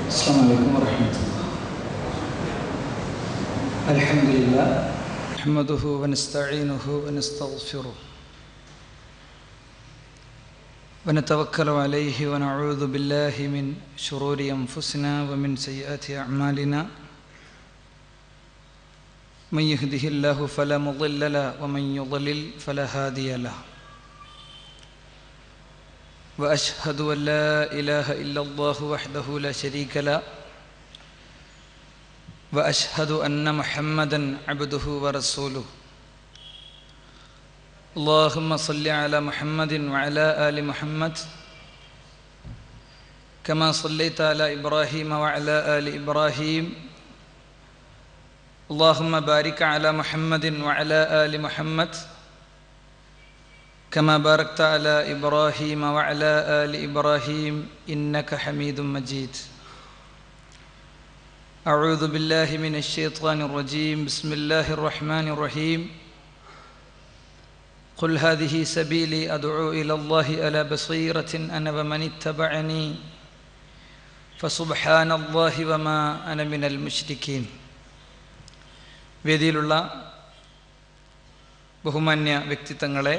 السلام عليكم ورحمة الله. الحمد لله نحمده ونستعينه ونستغفره ونتوكل عليه ونعوذ بالله من شرور أنفسنا ومن سيئات أعمالنا. من يهده الله فلا مضل له ومن يضلل فلا هادي له. وأشهد أن لا إله إلا الله وحده لا شريك له وأشهد أن محمدا عبده ورسوله. اللهم صل على محمد وعلى آل محمد كما صليت على إبراهيم وعلى آل إبراهيم. اللهم بارك على محمد وعلى آل محمد كما باركت على إبراهيم وعلى آل إبراهيم إنك حميد مجيد. أعوذ بالله من الشيطان الرجيم. بسم الله الرحمن الرحيم. قل هذه سبيلي أدعو إلى الله على بصيرة أنا ومن اتبعني فسبحان الله وما أنا من المشركين. വേദിയിലുള്ള ബഹുമാന്യ വ്യക്തിത്വങ്ങളെ,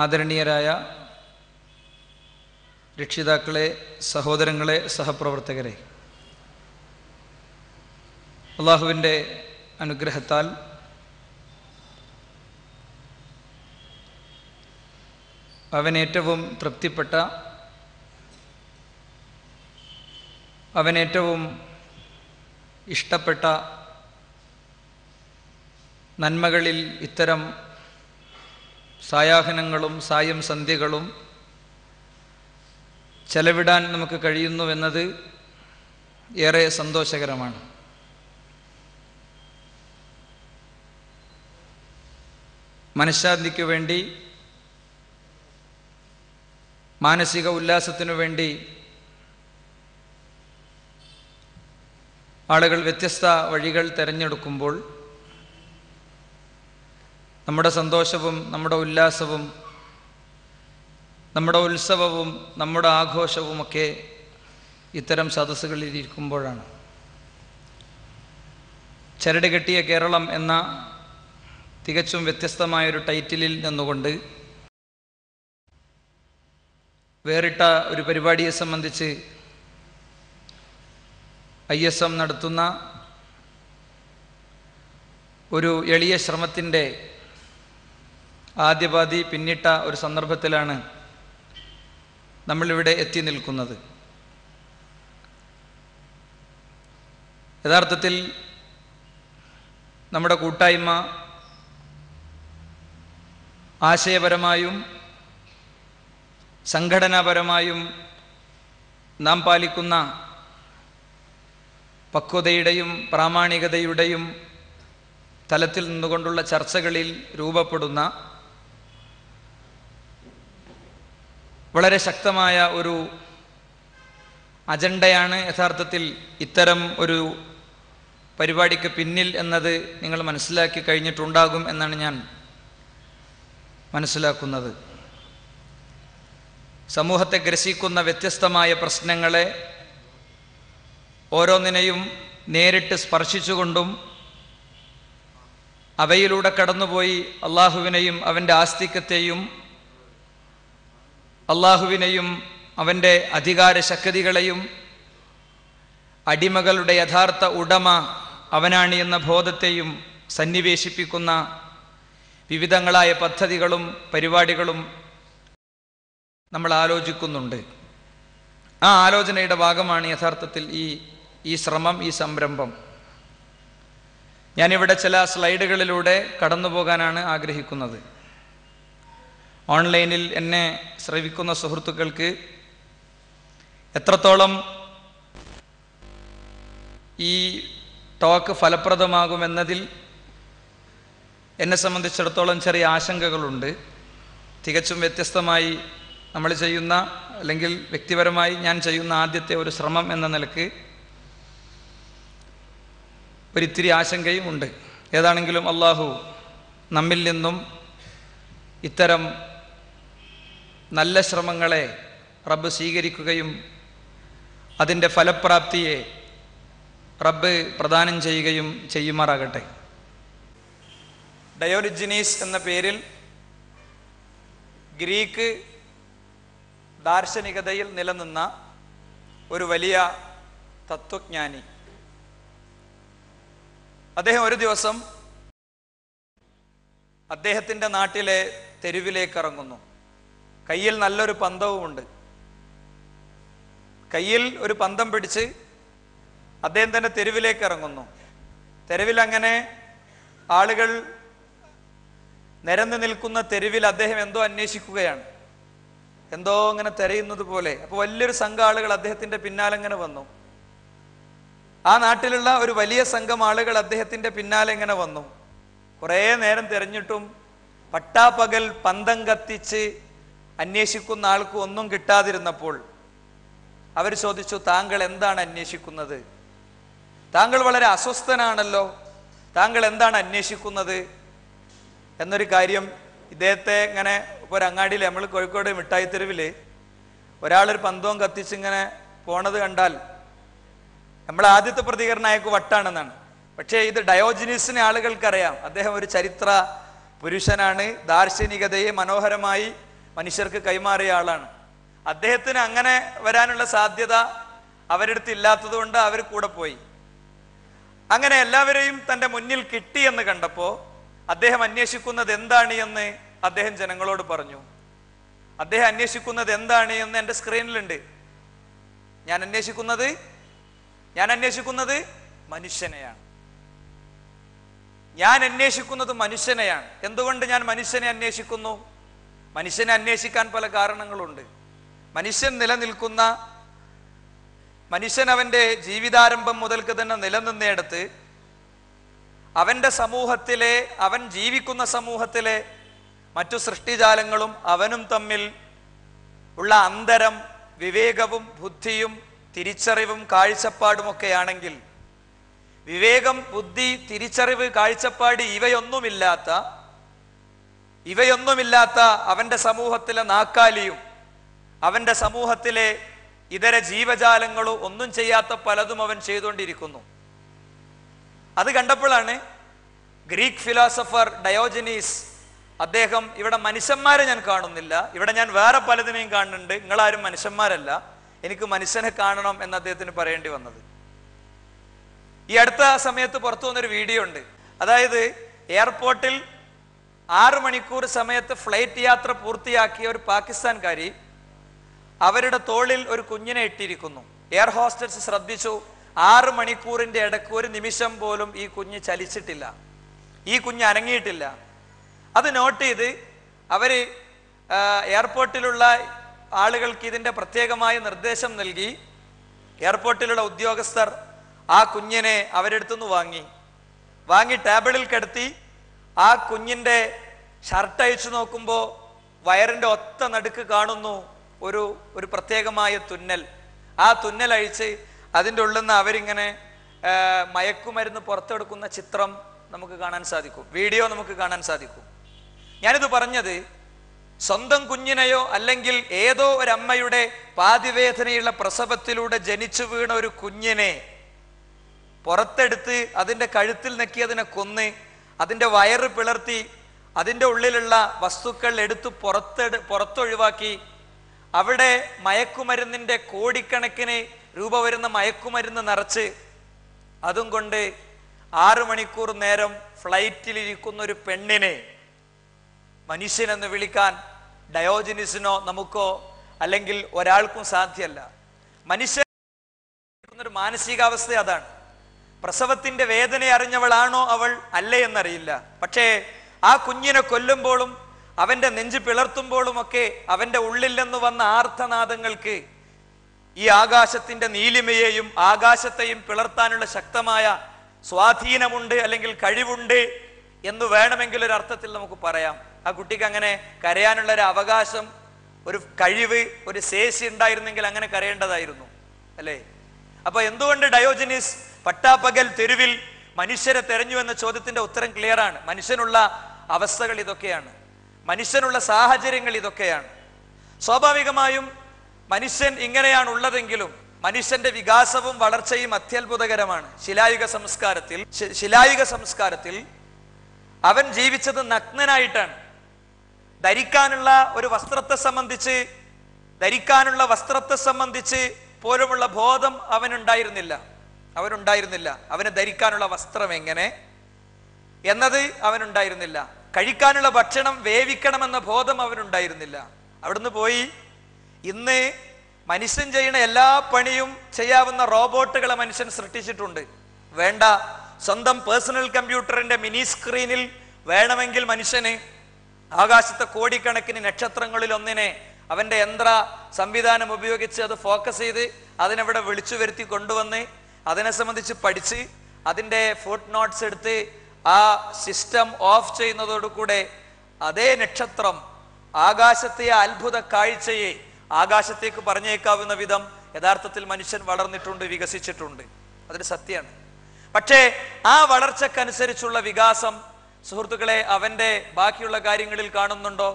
ആദരണീയരായ രക്ഷിതാക്കളെ, സഹോദരങ്ങളെ, സഹപ്രവർത്തകരെ, അള്ളാഹുവിൻ്റെ അനുഗ്രഹത്താൽ അവനേറ്റവും തൃപ്തിപ്പെട്ട, അവനേറ്റവും ഇഷ്ടപ്പെട്ട നന്മകളിൽ ഇത്തരം സായാഹ്നങ്ങളും സായം സന്ധ്യകളും ചെലവിടാൻ നമുക്ക് കഴിയുന്നുവെന്നത് ഏറെ സന്തോഷകരമാണ്. മനഃശാന്തിക്കു വേണ്ടി, മാനസിക ഉല്ലാസത്തിനു വേണ്ടി ആളുകൾ വ്യത്യസ്ത വഴികൾ തിരഞ്ഞെടുക്കുമ്പോൾ നമ്മുടെ സന്തോഷവും നമ്മുടെ ഉല്ലാസവും നമ്മുടെ ഉത്സവവും നമ്മുടെ ആഘോഷവുമൊക്കെ ഇത്തരം സദസ്സുകളിൽ ഇരിക്കുമ്പോഴാണ്. ചരട് കെട്ടിയ കേരളം എന്ന തികച്ചും വ്യത്യസ്തമായൊരു ടൈറ്റിലിൽ നിന്നുകൊണ്ട് വേറിട്ട ഒരു പരിപാടിയെ സംബന്ധിച്ച് ISM നടത്തുന്ന ഒരു എളിയ ശ്രമത്തിൻ്റെ ആദ്യപാതി പിന്നിട്ട ഒരു സന്ദർഭത്തിലാണ് നമ്മളിവിടെ എത്തി നിൽക്കുന്നത്. യഥാർത്ഥത്തിൽ നമ്മുടെ കൂട്ടായ്മ ആശയപരമായും സംഘടനാപരമായും നാം പാലിക്കുന്ന പക്വതയുടെയും പ്രാമാണികതയുടെയും തലത്തിൽ നിന്നുകൊണ്ടുള്ള ചർച്ചകളിൽ രൂപപ്പെടുന്ന വളരെ ശക്തമായ ഒരു അജണ്ടയാണ് യഥാർത്ഥത്തിൽ ഇത്തരം ഒരു പരിപാടിക്ക് പിന്നിൽ എന്നത് നിങ്ങൾ മനസ്സിലാക്കി കഴിഞ്ഞിട്ടുണ്ടാകും എന്നാണ് ഞാൻ മനസ്സിലാക്കുന്നത്. സമൂഹത്തെ ഗ്രസിക്കുന്ന വ്യത്യസ്തമായ പ്രശ്നങ്ങളെ ഓരോന്നിനെയും നേരിട്ട് സ്പർശിച്ചുകൊണ്ടും അവയിലൂടെ കടന്നുപോയി അള്ളാഹുവിനെയും അവൻ്റെ ആസ്തിക്യത്തെയും അള്ളാഹുവിനെയും അവൻ്റെ അധികാര ശക്തികളെയും അടിമകളുടെ യഥാർത്ഥ ഉടമ അവനാണ് എന്ന ബോധത്തെയും സന്നിവേശിപ്പിക്കുന്ന വിവിധങ്ങളായ പദ്ധതികളും പരിപാടികളും നമ്മൾ ആലോചിക്കുന്നുണ്ട്. ആ ആലോചനയുടെ ഭാഗമാണ് യഥാർത്ഥത്തിൽ ഈ ശ്രമം, ഈ സംരംഭം. ഞാനിവിടെ ചില സ്ലൈഡുകളിലൂടെ കടന്നു പോകാനാണ് ആഗ്രഹിക്കുന്നത്. ഓൺലൈനിൽ എന്നെ ശ്രവിക്കുന്ന സുഹൃത്തുക്കൾക്ക് എത്രത്തോളം ഈ ടോക്ക് ഫലപ്രദമാകുമെന്നതിൽ എന്നെ സംബന്ധിച്ചിടത്തോളം ചെറിയ ആശങ്കകളുണ്ട്. തികച്ചും വ്യത്യസ്തമായി നമ്മൾ ചെയ്യുന്ന, അല്ലെങ്കിൽ വ്യക്തിപരമായി ഞാൻ ചെയ്യുന്ന ആദ്യത്തെ ഒരു ശ്രമം എന്ന നിലക്ക് ഒരിത്തിരി ആശങ്കയും ഉണ്ട്. ഏതാണെങ്കിലും അള്ളാഹു നമ്മിൽ നിന്നും ഇത്തരം നല്ല ശ്രമങ്ങളെ റബ്ബ് സ്വീകരിക്കുകയും അതിൻ്റെ ഫലപ്രാപ്തിയെ റബ്ബ് പ്രദാനം ചെയ്യുകയും ചെയ്യുമാറാകട്ടെ. ഡയോരിജിനീസ് എന്ന പേരിൽ ഗ്രീക്ക് ദാർശനികതയിൽ നിലനിന്ന ഒരു വലിയ തത്വജ്ഞാനി. അദ്ദേഹം ഒരു ദിവസം അദ്ദേഹത്തിൻ്റെ നാട്ടിലെ തെരുവിലേക്ക് ഇറങ്ങുന്നു. കയ്യിൽ നല്ലൊരു പന്തവുമുണ്ട്. കയ്യിൽ ഒരു പന്തം പിടിച്ച് അദ്ദേഹം തന്നെ തെരുവിലേക്ക് ഇറങ്ങുന്നു. തെരുവിൽ അങ്ങനെ ആളുകൾ നിരന്നു നിൽക്കുന്ന തെരുവിൽ അദ്ദേഹം എന്തോ അന്വേഷിക്കുകയാണ്, എന്തോ ഇങ്ങനെ തിരയുന്നത് പോലെ. അപ്പോൾ വലിയൊരു സംഘം ആളുകൾ അദ്ദേഹത്തിന്റെ പിന്നാലെ ഇങ്ങനെ വന്നു. ആ നാട്ടിലുള്ള ഒരു വലിയ സംഘം ആളുകൾ അദ്ദേഹത്തിന്റെ പിന്നാലെ ഇങ്ങനെ വന്നു. കുറേ നേരം തിരഞ്ഞിട്ടും പട്ടാപ്പകൽ പന്തം കത്തിച്ച് അന്വേഷിക്കുന്ന ആൾക്ക് ഒന്നും കിട്ടാതിരുന്നപ്പോൾ അവർ ചോദിച്ചു, താങ്കൾ എന്താണ് അന്വേഷിക്കുന്നത്? താങ്കൾ വളരെ അസ്വസ്ഥനാണല്ലോ, താങ്കൾ എന്താണ് അന്വേഷിക്കുന്നത് എന്നൊരു കാര്യം ഇദ്ദേഹത്തെ ഇങ്ങനെ ഒരു അങ്ങാടിയിൽ, നമ്മൾ കോഴിക്കോട് മിഠായി തെരുവിൽ ഒരാളൊരു പന്തവും കത്തിച്ചിങ്ങനെ പോണത് കണ്ടാൽ നമ്മൾ ആദ്യത്തെ പ്രതികരണം അയാൾക്ക് വട്ടാണെന്നാണ്. പക്ഷേ ഇത് ഡയോജനീസിനെ ആളുകൾക്കറിയാം. അദ്ദേഹം ഒരു ചരിത്ര പുരുഷനാണ്, ദാർശനികതയെ മനോഹരമായി മനുഷ്യർക്ക് കൈമാറിയ ആളാണ്. അദ്ദേഹത്തിന് അങ്ങനെ വരാനുള്ള സാധ്യത അവരുടെ അടുത്ത് ഇല്ലാത്തത് കൊണ്ട് അവർ കൂടെ പോയി. അങ്ങനെ എല്ലാവരെയും തൻ്റെ മുന്നിൽ കിട്ടിയെന്ന് കണ്ടപ്പോൾ അദ്ദേഹം അന്വേഷിക്കുന്നത് എന്താണ് എന്ന് അദ്ദേഹം ജനങ്ങളോട് പറഞ്ഞു. അദ്ദേഹം അന്വേഷിക്കുന്നത് എന്താണ് എന്ന് എൻ്റെ സ്ക്രീനിലുണ്ട്. ഞാൻ അന്വേഷിക്കുന്നത് മനുഷ്യനെയാണ്. ഞാൻ അന്വേഷിക്കുന്നത് മനുഷ്യനെയാണ്. എന്തുകൊണ്ട് ഞാൻ മനുഷ്യനെ അന്വേഷിക്കുന്നു? മനുഷ്യനെ അന്വേഷിക്കാൻ പല കാരണങ്ങളുണ്ട്. മനുഷ്യൻ നിലനിൽക്കുന്ന, മനുഷ്യൻ അവൻ്റെ ജീവിതാരംഭം മുതൽക്ക് തന്നെ നിലനിന്നിടത്ത് അവൻ്റെ സമൂഹത്തിലെ, അവൻ ജീവിക്കുന്ന സമൂഹത്തിലെ മറ്റു സൃഷ്ടിജാലങ്ങളും അവനും തമ്മിൽ ഉള്ള അന്തരം വിവേകവും ബുദ്ധിയും തിരിച്ചറിവും കാഴ്ചപ്പാടുമൊക്കെയാണെങ്കിൽ, വിവേകം, ബുദ്ധി, തിരിച്ചറിവ്, കാഴ്ചപ്പാട് ഇവയൊന്നുമില്ലാത്ത അവൻ്റെ സമൂഹത്തിലെ നാക്കാലിയും അവൻ്റെ സമൂഹത്തിലെ ഇതര ജീവജാലങ്ങളോ ഒന്നും ചെയ്യാത്ത പലതും അവൻ ചെയ്തുകൊണ്ടിരിക്കുന്നു. അത് കണ്ടപ്പോഴാണ് ഗ്രീക്ക് ഫിലോസഫർ ഡയോജനീസ്, അദ്ദേഹം ഇവിടെ മനുഷ്യന്മാരെ ഞാൻ കാണുന്നില്ല, ഇവിടെ ഞാൻ വേറെ പലതിനെയും കാണുന്നുണ്ട്, നിങ്ങളാരും മനുഷ്യന്മാരല്ല, എനിക്ക് മനുഷ്യനെ കാണണം എന്ന് അദ്ദേഹത്തിന് പറയേണ്ടി വന്നത്. ഈ അടുത്ത സമയത്ത് പുറത്തു വന്നൊരു വീഡിയോ ഉണ്ട്. അതായത് എയർപോർട്ടിൽ 6 മണിക്കൂർ സമയത്ത് ഫ്ലൈറ്റ് യാത്ര പൂർത്തിയാക്കിയ ഒരു പാകിസ്ഥാൻകാരി അവരുടെ തോളിൽ ഒരു കുഞ്ഞിനെ ഇട്ടിരിക്കുന്നു. എയർ ഹോസ്റ്റസ് ശ്രദ്ധിച്ചു, 6 മണിക്കൂറിന്റെ ഇടയ്ക്ക് ഒരു നിമിഷം പോലും ഈ കുഞ്ഞ് ചലിച്ചിട്ടില്ല, ഈ കുഞ്ഞ് അനങ്ങിയിട്ടില്ല. അത് നോട്ട് ചെയ്ത് അവര് എയർപോർട്ടിലുള്ള ആളുകൾക്ക് ഇതിന്റെ പ്രത്യേകമായ നിർദ്ദേശം നൽകി. എയർപോർട്ടിലുള്ള ഉദ്യോഗസ്ഥർ ആ കുഞ്ഞിനെ അവരെടുത്തുനിന്ന് വാങ്ങി ടേബിളിൽ കിടത്തി. ആ കുഞ്ഞിന്റെ ഷർട്ട് അഴിച്ചു നോക്കുമ്പോൾ വയറിന്റെ ഒത്ത നടുക്ക് കാണുന്നു ഒരു പ്രത്യേകമായ തുന്നൽ. ആ തുന്നൽ അഴിച്ച് അതിൻ്റെ ഉള്ളിൽ നിന്ന് അവരിങ്ങനെ മയക്കുമരുന്ന് പുറത്തെടുക്കുന്ന ചിത്രം നമുക്ക് കാണാൻ സാധിക്കും, വീഡിയോ നമുക്ക് കാണാൻ സാധിക്കും. ഞാനിത് പറഞ്ഞത് സ്വന്തം കുഞ്ഞിനെയോ അല്ലെങ്കിൽ ഏതോ ഒരമ്മയുടെ പാതിവേദനയുള്ള പ്രസവത്തിലൂടെ ജനിച്ചു വീണ ഒരു കുഞ്ഞിനെ പുറത്തെടുത്ത് അതിൻ്റെ കഴുത്തിൽ നെക്കിയതിനെ കൊന്ന് അതിൻ്റെ വയറ് പിളർത്തി അതിൻ്റെ ഉള്ളിലുള്ള വസ്തുക്കൾ എടുത്ത് പുറത്തൊഴിവാക്കി അവിടെ മയക്കുമരുന്നിൻ്റെ കോടിക്കണക്കിന് രൂപ വരുന്ന മയക്കുമരുന്ന് നിറച്ച് അതും കൊണ്ട് 6 മണിക്കൂർ നേരം ഫ്ലൈറ്റിലിരിക്കുന്ന ഒരു പെണ്ണിനെ മനുഷ്യനെന്ന് വിളിക്കാൻ ഡയോജനീസിനോ നമുക്കോ അല്ലെങ്കിൽ ഒരാൾക്കും സാധ്യമല്ല. മനുഷ്യർ മാനസികാവസ്ഥ അതാണ്. പ്രസവത്തിന്റെ വേദന അറിഞ്ഞവളാണോ അവൾ, അല്ലേ എന്നറിയില്ല. പക്ഷേ ആ കുഞ്ഞിനെ കൊല്ലുമ്പോഴും അവന്റെ നെഞ്ച് പിളർത്തുമ്പോഴുമൊക്കെ അവന്റെ ഉള്ളിൽ നിന്ന് വന്ന ആർത്തനാദങ്ങൾക്ക് ഈ ആകാശത്തിന്റെ നീലിമയെയും ആകാശത്തെയും പിളർത്താനുള്ള ശക്തമായ സ്വാധീനമുണ്ട് അല്ലെങ്കിൽ കഴിവുണ്ട് എന്ന് വേണമെങ്കിൽ ഒരു അർത്ഥത്തിൽ നമുക്ക് പറയാം. ആ കുട്ടിക്ക് അങ്ങനെ കരയാനുള്ള ഒരു അവകാശം, ഒരു കഴിവ്, ഒരു ശേഷി ഉണ്ടായിരുന്നെങ്കിൽ അങ്ങനെ കരയേണ്ടതായിരുന്നു, അല്ലേ? അപ്പൊ എന്തുകൊണ്ട് ഡയോജനീസ് പട്ടാപ്പകൽ തെരുവിൽ മനുഷ്യരെ തെരഞ്ഞു എന്ന ചോദ്യത്തിന്റെ ഉത്തരം ക്ലിയർ ആണ്. മനുഷ്യനുള്ള അവസ്ഥകൾ ഇതൊക്കെയാണ്, മനുഷ്യനുള്ള സാഹചര്യങ്ങൾ ഇതൊക്കെയാണ്. സ്വാഭാവികമായും മനുഷ്യൻ ഇങ്ങനെയാണ് ഉള്ളതെങ്കിലും മനുഷ്യന്റെ വികാസവും വളർച്ചയും അത്യത്ഭുതകരമാണ്. ശിലായുഗ സംസ്കാരത്തിൽ അവൻ ജീവിച്ചത് നഗ്നനായിട്ടാണ്. ധരിക്കാനുള്ള വസ്ത്രത്തെ സംബന്ധിച്ച് പോലുമുള്ള ബോധം അവനുണ്ടായിരുന്നില്ല. അവന് ധരിക്കാനുള്ള വസ്ത്രം എങ്ങനെ എന്നത് അവനുണ്ടായിരുന്നില്ല. കഴിക്കാനുള്ള ഭക്ഷണം വേവിക്കണമെന്ന ബോധം അവനുണ്ടായിരുന്നില്ല. അവിടുന്ന് പോയി ഇന്ന് മനുഷ്യൻ ചെയ്യുന്ന എല്ലാ പണിയും ചെയ്യാവുന്ന റോബോട്ടുകളെ മനുഷ്യൻ സൃഷ്ടിച്ചിട്ടുണ്ട്. വേണ്ട, സ്വന്തം പേഴ്സണൽ കമ്പ്യൂട്ടറിന്റെ മിനി സ്ക്രീനിൽ വേണമെങ്കിൽ മനുഷ്യന് ആകാശത്തെ കോടിക്കണക്കിന് നക്ഷത്രങ്ങളിൽ ഒന്നിനെ അവന്റെ യന്ത്ര സംവിധാനം ഉപയോഗിച്ച് അത് ഫോക്കസ് ചെയ്ത് അതിനവിടെ വിളിച്ചു വരുത്തി കൊണ്ടുവന്ന് അതിനെ സംബന്ധിച്ച് പഠിച്ച് അതിൻ്റെ ഫുട് നോട്ട്സ് എടുത്ത് ആ സിസ്റ്റം ഓഫ് ചെയ്യുന്നതോടുകൂടെ അതേ നക്ഷത്രം ആകാശത്തെ അത്ഭുത കാഴ്ചയെ ആകാശത്തേക്ക് പറഞ്ഞേക്കാവുന്ന വിധം യഥാർത്ഥത്തിൽ മനുഷ്യൻ വളർന്നിട്ടുണ്ട്, വികസിച്ചിട്ടുണ്ട്. അതൊരു സത്യമാണ്. പക്ഷേ ആ വളർച്ചക്കനുസരിച്ചുള്ള വികാസം സുഹൃത്തുക്കളെ അവന്റെ ബാക്കിയുള്ള കാര്യങ്ങളിൽ കാണുന്നുണ്ടോ?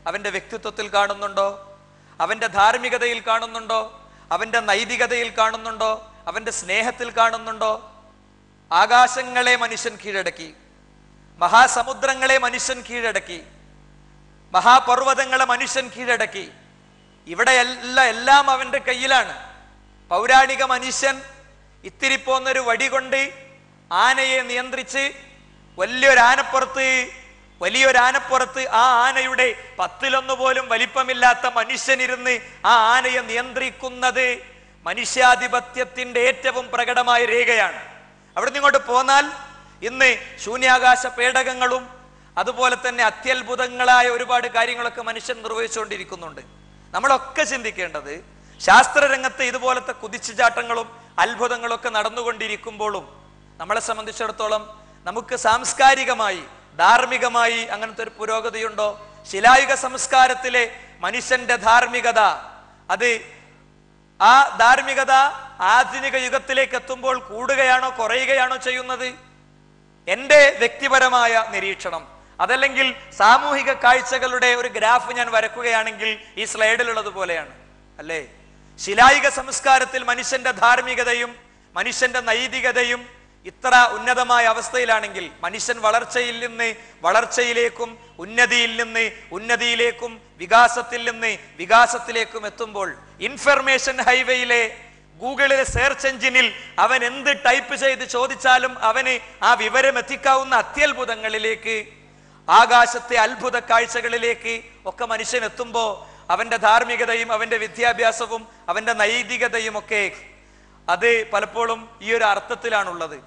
അവന്റെ വ്യക്തിത്വത്തിൽ കാണുന്നുണ്ടോ? അവന്റെ ധാർമ്മികതയിൽ കാണുന്നുണ്ടോ? അവന്റെ നൈതികതയിൽ കാണുന്നുണ്ടോ? അവന്റെ സ്നേഹത്തിൽ കാണുന്നുണ്ടോ? ആകാശങ്ങളെ മനുഷ്യൻ കീഴടക്കി, മഹാസമുദ്രങ്ങളെ മനുഷ്യൻ കീഴടക്കി, മഹാപർവ്വതങ്ങളെ മനുഷ്യൻ കീഴടക്കി. ഇവിടെ എല്ലാം അവന്റെ കയ്യിലാണ്. പൗരാണിക മനുഷ്യൻ ഇത്തിരി പോന്നൊരു വടി കൊണ്ട് ആനയെ നിയന്ത്രിച്ച് വലിയൊരാനപ്പുറത്ത് ആ ആനയുടെ 10 പോലും വലിപ്പമില്ലാത്ത മനുഷ്യനിരുന്ന് ആ ആനയെ നിയന്ത്രിക്കുന്നത് മനുഷ്യാധിപത്യത്തിന്റെ ഏറ്റവും പ്രകടമായ രേഖയാണ്. അവിടുന്ന് ഇങ്ങോട്ട് പോന്നാൽ ഇന്ന് ശൂന്യാകാശ പേടകങ്ങളും അതുപോലെ തന്നെ അത്യത്ഭുതങ്ങളായ ഒരുപാട് കാര്യങ്ങളൊക്കെ മനുഷ്യൻ നിർവഹിച്ചുകൊണ്ടിരിക്കുന്നുണ്ട്. നമ്മളൊക്കെ ചിന്തിക്കേണ്ടത് ശാസ്ത്രരംഗത്ത് ഇതുപോലത്തെ കുതിച്ചുചാട്ടങ്ങളും അത്ഭുതങ്ങളും ഒക്കെ നടന്നുകൊണ്ടിരിക്കുമ്പോഴും നമ്മളെ സംബന്ധിച്ചിടത്തോളം നമുക്ക് സാംസ്കാരികമായി ധാർമ്മികമായി അങ്ങനത്തെ ഒരു പുരോഗതിയുണ്ടോ? ശിലായുഗ സംസ്കാരത്തിലെ മനുഷ്യന്റെ ധാർമ്മികത, ആ ധാർമ്മികത ആധുനിക യുഗത്തിലേക്ക് എത്തുമ്പോൾ കൂടുകയാണോ കുറയുകയാണോ ചെയ്യുന്നത്? എൻ്റെ വ്യക്തിപരമായ നിരീക്ഷണം, അതല്ലെങ്കിൽ സാമൂഹിക കാഴ്ചകളുടെ ഒരു ഗ്രാഫ് ഞാൻ വരക്കുകയാണെങ്കിൽ ഈ സ്ലൈഡിലുള്ളത് പോലെയാണ്, അല്ലേ? ശിലായുഗ സംസ്കാരത്തിൽ മനുഷ്യന്റെ ധാർമ്മികതയും മനുഷ്യന്റെ നൈതികതയും ഇത്ര ഉന്നതമായ അവസ്ഥയിലാണെങ്കിൽ മനുഷ്യൻ വളർച്ചയിൽ നിന്ന് വളർച്ചയിലേക്കും ഉന്നതിയിൽ നിന്ന് ഉന്നതിയിലേക്കും വികാസത്തിൽ നിന്ന് വികാസത്തിലേക്കും എത്തുമ്പോൾ ഇൻഫർമേഷൻ ഹൈവേയിലെ ഗൂഗിളിലെ സെർച്ച് എഞ്ചിനിൽ അവൻ എന്ത് ടൈപ്പ് ചെയ്ത് ചോദിച്ചാലും അവന് ആ വിവരം എത്തിക്കാവുന്ന അത്യത്ഭുതങ്ങളിലേക്ക്, ആകാശത്തെ അത്ഭുത കാഴ്ചകളിലേക്ക് ഒക്കെ മനുഷ്യൻ എത്തുമ്പോൾ അവന്റെ ധാർമ്മികതയും അവന്റെ വിദ്യാഭ്യാസവും അവന്റെ നൈതികതയും ഒക്കെ അത് പലപ്പോഴും ഈ ഒരു അർത്ഥത്തിലാണുള്ളത്.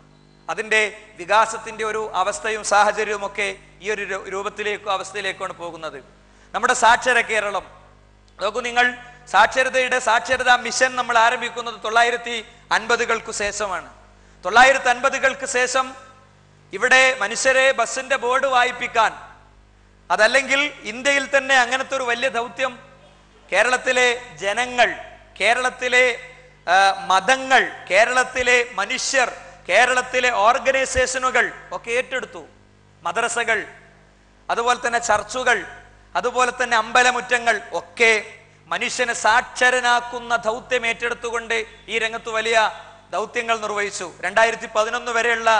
അതിൻ്റെ വികാസത്തിന്റെ ഒരു അവസ്ഥയും സാഹചര്യവും ഒക്കെ ഈ ഒരു അവസ്ഥയിലേക്കാണ് പോകുന്നത്. നമ്മുടെ സാക്ഷര കേരളം നോക്കൂ നിങ്ങൾ. സാക്ഷരതാ മിഷൻ നമ്മൾ ആരംഭിക്കുന്നത് 950-കൾക്ക് ശേഷമാണ്. 950-കൾക്ക് ശേഷം ഇവിടെ മനുഷ്യരെ ബസിന്റെ ബോർഡ് വായിപ്പിക്കാൻ, അതല്ലെങ്കിൽ ഇന്ത്യയിൽ തന്നെ അങ്ങനത്തെ ഒരു വലിയ ദൗത്യം കേരളത്തിലെ ജനങ്ങൾ, കേരളത്തിലെ മതങ്ങൾ, കേരളത്തിലെ മനുഷ്യർ, കേരളത്തിലെ ഓർഗനൈസേഷനുകൾ ഒക്കെ ഏറ്റെടുത്തു. മദ്രസകൾ, അതുപോലെ തന്നെ ചർച്ചുകൾ, അതുപോലെ തന്നെ അമ്പലമുറ്റങ്ങൾ ഒക്കെ മനുഷ്യനെ സാക്ഷരനാക്കുന്ന ദൗത്യം ഏറ്റെടുത്തുകൊണ്ട് ഈ രംഗത്ത് വലിയ ദൗത്യങ്ങൾ നിർവഹിച്ചു. 2011 വരെയുള്ള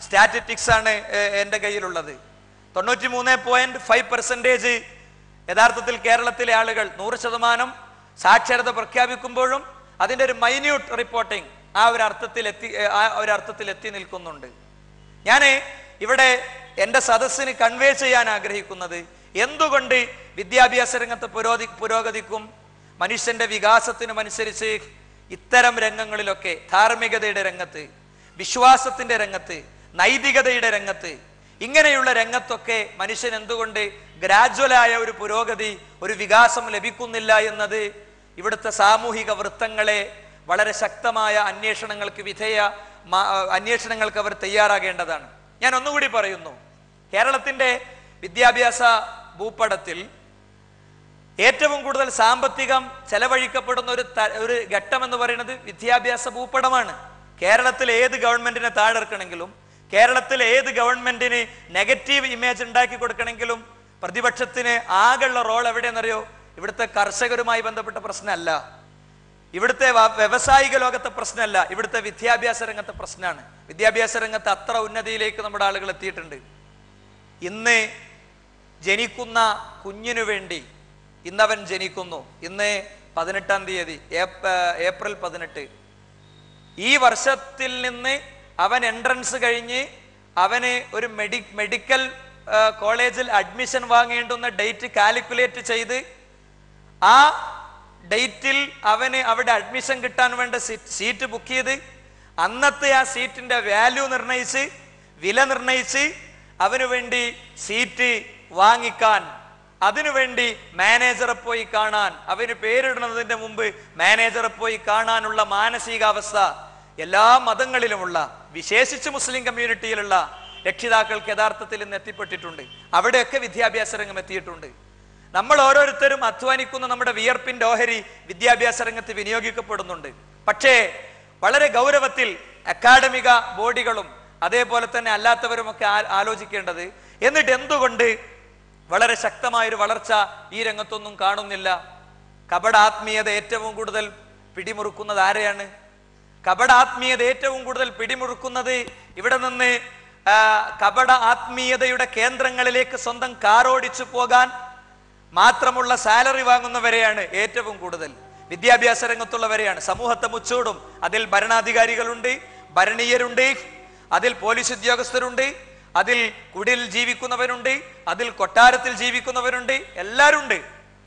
സ്റ്റാറ്റിസ്റ്റിക്സ് ആണ് എൻ്റെ കയ്യിലുള്ളത്. 93.5% യഥാർത്ഥത്തിൽ കേരളത്തിലെ ആളുകൾ 100% സാക്ഷരത പ്രഖ്യാപിക്കുമ്പോഴും അതിൻ്റെ ഒരു മൈന്യൂട്ട് റിപ്പോർട്ടിംഗ് ആ ഒരു അർത്ഥത്തിൽ എത്തി നിൽക്കുന്നുണ്ട്. ഞാൻ ഇവിടെ എൻ്റെ സദസ്സിന് കൺവേ ചെയ്യാൻ ആഗ്രഹിക്കുന്നത്, എന്തുകൊണ്ട് വിദ്യാഭ്യാസ രംഗത്ത് പുരോഗതിക്കും മനുഷ്യന്റെ വികാസത്തിനും അനുസരിച്ച് ഇത്തരം രംഗങ്ങളിലൊക്കെ, ധാർമ്മികതയുടെ രംഗത്ത്, വിശ്വാസത്തിന്റെ രംഗത്ത്, നൈതികതയുടെ രംഗത്ത്, ഇങ്ങനെയുള്ള രംഗത്തൊക്കെ മനുഷ്യൻ എന്തുകൊണ്ട് ഗ്രാജ്വലായ ഒരു പുരോഗതി, ഒരു വികാസം ലഭിക്കുന്നില്ല എന്നത് ഇവിടുത്തെ സാമൂഹിക വൃത്തങ്ങളെ വളരെ ശക്തമായ അന്വേഷണങ്ങൾക്ക് അവർ തയ്യാറാകേണ്ടതാണ്. ഞാൻ ഒന്നുകൂടി പറയുന്നു, കേരളത്തിന്റെ വിദ്യാഭ്യാസ ഭൂപടത്തിൽ ഏറ്റവും കൂടുതൽ സാമ്പത്തികം ചെലവഴിക്കപ്പെടുന്ന ഒരു ഘട്ടം എന്ന് പറയുന്നത് വിദ്യാഭ്യാസ ഭൂപടമാണ്. കേരളത്തിൽ ഏത് ഗവൺമെന്റിനെ താഴെക്കണമെങ്കിലും, കേരളത്തിൽ ഏത് ഗവൺമെന്റിന് നെഗറ്റീവ് ഇമേജ് ഉണ്ടാക്കി കൊടുക്കണമെങ്കിലും പ്രതിപക്ഷത്തിന് ആകെയുള്ള റോൾ എവിടെയെന്നറിയോ? ഇവിടുത്തെ കർഷകരുമായി ബന്ധപ്പെട്ട പ്രശ്നമല്ല, ഇവിടുത്തെ വ്യവസായിക ലോകത്തെ പ്രശ്നമല്ല, ഇവിടുത്തെ വിദ്യാഭ്യാസ രംഗത്തെ പ്രശ്നമാണ്. വിദ്യാഭ്യാസ രംഗത്ത് അത്ര ഉന്നതിയിലേക്ക് നമ്മുടെ ആളുകൾ എത്തിയിട്ടുണ്ട്. ഇന്ന് ജനിക്കുന്ന കുഞ്ഞിനു വേണ്ടി, ഇന്നവൻ ജനിക്കുന്നു, ഇന്ന് 18-ാം തീയതി ഏപ്രിൽ 18, ഈ വർഷത്തിൽ നിന്ന് അവൻ എൻട്രൻസ് കഴിഞ്ഞ് അവന് ഒരു മെഡിക്കൽ കോളേജിൽ അഡ്മിഷൻ വാങ്ങേണ്ടുന്ന ഡേറ്റ് കാൽക്കുലേറ്റ് ചെയ്ത് ആ ഡേറ്റിൽ അവന് അവിടെ അഡ്മിഷൻ കിട്ടാൻ വേണ്ട സീറ്റ് ബുക്ക് ചെയ്ത് അന്നത്തെ ആ സീറ്റിന്റെ വാല്യൂ നിർണയിച്ച്, വില നിർണയിച്ച് അവന് വേണ്ടി സീറ്റ് വാങ്ങിക്കാൻ, അതിനുവേണ്ടി മാനേജറെ പോയി കാണാൻ, അവന് പേരിടുന്നതിന്റെ മുമ്പ് മാനേജറെ പോയി കാണാനുള്ള മാനസികാവസ്ഥ എല്ലാ മതങ്ങളിലുമുള്ള, വിശേഷിച്ച് മുസ്ലിം കമ്മ്യൂണിറ്റിയിലുള്ള രക്ഷിതാക്കൾക്ക് യഥാർത്ഥത്തിൽ ഇന്ന് എത്തിപ്പെട്ടിട്ടുണ്ട്. അവിടെയൊക്കെ വിദ്യാഭ്യാസ രംഗം എത്തിയിട്ടുണ്ട്. നമ്മൾ ഓരോരുത്തരും അധ്വാനിക്കുന്ന നമ്മുടെ വിയർപ്പിന്റെ ഓഹരി വിദ്യാഭ്യാസ രംഗത്ത് വിനിയോഗിക്കപ്പെടുന്നുണ്ട്. പക്ഷേ വളരെ ഗൗരവത്തിൽ അക്കാഡമിക ബോഡികളും അതേപോലെ തന്നെ അല്ലാത്തവരുമൊക്കെ ആലോചിക്കേണ്ടത്, എന്നിട്ട് എന്തുകൊണ്ട് വളരെ ശക്തമായൊരു വളർച്ച ഈ രംഗത്തൊന്നും കാണുന്നില്ല? കപട ആത്മീയത ഏറ്റവും കൂടുതൽ പിടിമുറുക്കുന്നത് ആരെയാണ്? കപട ആത്മീയത ഏറ്റവും കൂടുതൽ പിടിമുറുക്കുന്നത് ഇവിടെ നിന്ന് കപട ആത്മീയതയുടെ കേന്ദ്രങ്ങളിലേക്ക് സ്വന്തം കാറോടിച്ചു പോകാൻ മാത്രമുള്ള സാലറി വാങ്ങുന്നവരെയാണ് ഏറ്റവും കൂടുതൽ. വിദ്യാഭ്യാസ രംഗത്തുള്ളവരെയാണ്. സമൂഹത്തെ മുച്ചൂടും. അതിൽ ഭരണാധികാരികളുണ്ട്, ഭരണീയരുണ്ട്, അതിൽ പോലീസ് ഉദ്യോഗസ്ഥരുണ്ട്, അതിൽ കുടിൽ ജീവിക്കുന്നവരുണ്ട്, അതിൽ കൊട്ടാരത്തിൽ ജീവിക്കുന്നവരുണ്ട്, എല്ലാവരും ഉണ്ട്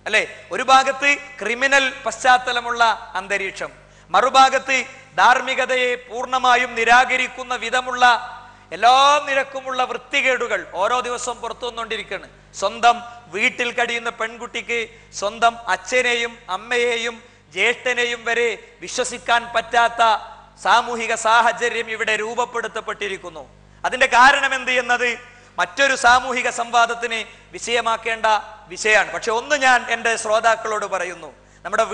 അല്ലെ? ഒരു ഭാഗത്ത് ക്രിമിനൽ പശ്ചാത്തലമുള്ള അന്തരീക്ഷം, മറുഭാഗത്ത് ധാർമ്മികതയെ പൂർണ്ണമായും നിരാകരിക്കുന്ന വിധമുള്ള എല്ലാ നിരക്കുമുള്ള വൃത്തികേടുകൾ ഓരോ ദിവസവും പുറത്തു വന്നുകൊണ്ടിരിക്കുകയാണ്. സ്വന്തം വീട്ടിൽ കഴിയുന്ന പെൺകുട്ടിക്ക് സ്വന്തം അച്ഛനെയും അമ്മയെയും ജ്യേഷ്ഠനെയും വരെ വിശ്വസിക്കാൻ പറ്റാത്ത സാമൂഹിക സാഹചര്യം ഇവിടെ രൂപപ്പെടുത്തപ്പെട്ടിരിക്കുന്നു. അതിന്റെ കാരണം എന്ത് എന്നത് മറ്റൊരു സാമൂഹിക സംവാദത്തിന് വിഷയമാക്കേണ്ട വിഷയമാണ്. പക്ഷെ ഒന്ന് ഞാൻ എൻ്റെ ശ്രോതാക്കളോട് പറയുന്നു, നമ്മുടെ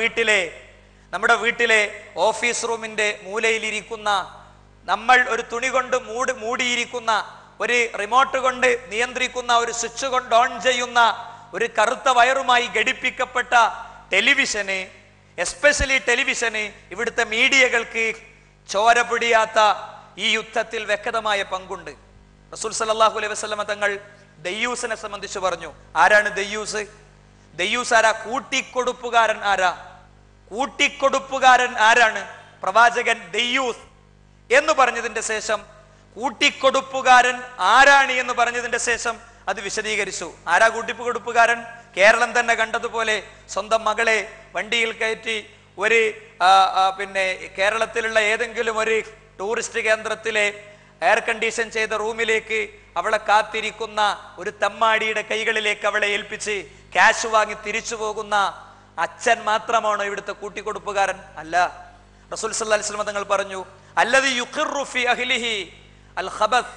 വീട്ടിലെ ഓഫീസ് റൂമിന്റെ മൂലയിലിരിക്കുന്ന, നമ്മൾ ഒരു തുണി കൊണ്ട് മൂടിയിരിക്കുന്ന, ഒരു റിമോട്ട് കൊണ്ട് നിയന്ത്രിക്കുന്ന, ഒരു സ്വിച്ച് കൊണ്ട് ഓൺ ചെയ്യുന്ന, ഒരു കറുത്ത വയറുമായി ഘടിപ്പിക്കപ്പെട്ട ടെലിവിഷന്, എസ്പെഷ്യലി ടെലിവിഷന് ഇവിടുത്തെ മീഡിയകൾക്ക് ചോര പിടിയാത്ത ഈ യുദ്ധത്തിൽ വ്യക്തമായ പങ്കുണ്ട്. റസൂൽ സല്ലല്ലാഹു അലൈഹി വസല്ലം തങ്ങൾ ദയ്യൂസിനെ സംബന്ധിച്ച് പറഞ്ഞു. ആരാണ് ദയ്യൂസ്? ദയ്യൂസ് ആരാ? കൂട്ടിക്കൊടുപ്പുകാരൻ ആരാ? കൂട്ടിക്കൊടുപ്പുകാരൻ ആരാണ്? പ്രവാചകൻ ദയ്യൂസ് എന്ന് പറഞ്ഞതിന്റെ ശേഷം, കൂട്ടിക്കൊടുപ്പുകാരൻ ആരാണ് എന്ന് പറഞ്ഞതിന്റെ ശേഷം അത് വിശദീകരിച്ചു. ആരാ കൂട്ടിക്കൊടുപ്പുകാരൻ? കേരളം തന്നെ കണ്ടതുപോലെ സ്വന്തം മകളെ വണ്ടിയിൽ കയറ്റി ഒരു കേരളത്തിലുള്ള ഏതെങ്കിലും ഒരു ടൂറിസ്റ്റ് കേന്ദ്രത്തിലെ എയർ കണ്ടീഷൻ ചെയ്ത റൂമിലേക്ക് അവളെ കാത്തിരിക്കുന്ന ഒരു തമ്മാടിയുടെ കൈകളിലേക്ക് അവളെ ഏൽപ്പിച്ച് ക്യാഷ് വാങ്ങി തിരിച്ചു പോകുന്ന അച്ഛൻ മാത്രമാണോ ഇവിടുത്തെ കൂട്ടിക്കൊടുപ്പുകാരൻ? അല്ല. റസൂൽ സല്ലല്ലാഹു അലൈഹി വസല്ലം തങ്ങൾ പറഞ്ഞു, അല്ലദീ യുഖിറു ഫീ അഹ്ലിഹി അൽ ഖബസ്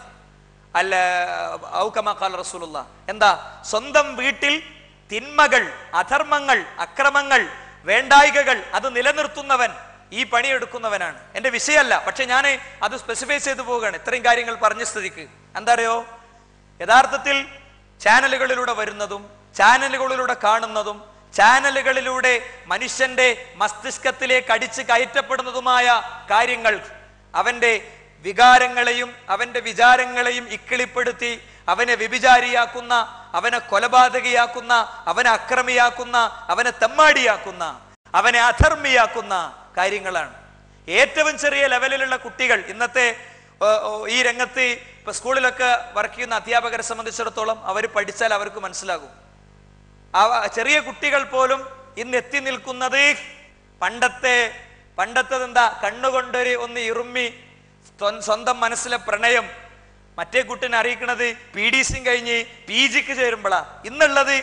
ഔ കമാ ഖാല റസൂലുള്ളാഹ്. എന്താ? സ്വന്തം വീട്ടിൽ തിന്മകൾ, അധർമ്മങ്ങൾ, അക്രമങ്ങൾ, വേണ്ടായികകൾ അത് നിലനിർത്തുന്നവൻ ഈ പണിയെടുക്കുന്നവനാണ്. എൻ്റെ വിഷയമല്ല, പക്ഷെ ഞാൻ അത് സ്പെസിഫൈ ചെയ്തു പോവുകയാണ് ഇത്രയും കാര്യങ്ങൾ പറഞ്ഞ സ്ഥിതിക്ക്. എന്താ അറിയോ, യഥാർത്ഥത്തിൽ ചാനലുകളിലൂടെ വരുന്നതും ചാനലുകളിലൂടെ കാണുന്നതും ചാനലുകളിലൂടെ മനുഷ്യന്റെ മസ്തിഷ്കത്തിലേക്ക് അടിച്ച് കയറ്റപ്പെടുന്നതുമായ കാര്യങ്ങൾ അവന്റെ വികാരങ്ങളെയും അവന്റെ വിചാരങ്ങളെയും ഇക്കിളിപ്പെടുത്തി അവനെ വ്യഭിചാരിയാക്കുന്ന, അവനെ കൊലപാതകയാക്കുന്ന, അവനെ അക്രമിയാക്കുന്ന, അവനെ തെമ്മാടിയാക്കുന്ന, അവനെ അധർമ്മിയാക്കുന്ന കാര്യങ്ങളാണ്. ഏറ്റവും ചെറിയ ലെവലിലുള്ള കുട്ടികൾ, ഇന്നത്തെ ഈ രംഗത്ത് ഇപ്പൊ സ്കൂളിലൊക്കെ വർക്ക് ചെയ്യുന്ന അധ്യാപകരെ സംബന്ധിച്ചിടത്തോളം അവർ പഠിച്ചാൽ അവർക്ക് മനസ്സിലാകും. ചെറിയ കുട്ടികൾ പോലും ഇന്ന് എത്തി നിൽക്കുന്നത് പണ്ടത്തേതെന്താ, കണ്ണുകൊണ്ടൊരു ഒന്ന് ഇറുമ്മി സ്വന്തം മനസ്സിലെ പ്രണയം മറ്റേ കുട്ടിനെ അറിയിക്കുന്നത് PDC കഴിഞ്ഞ് PG ചേരുമ്പോഴാ. ഇന്നുള്ളത്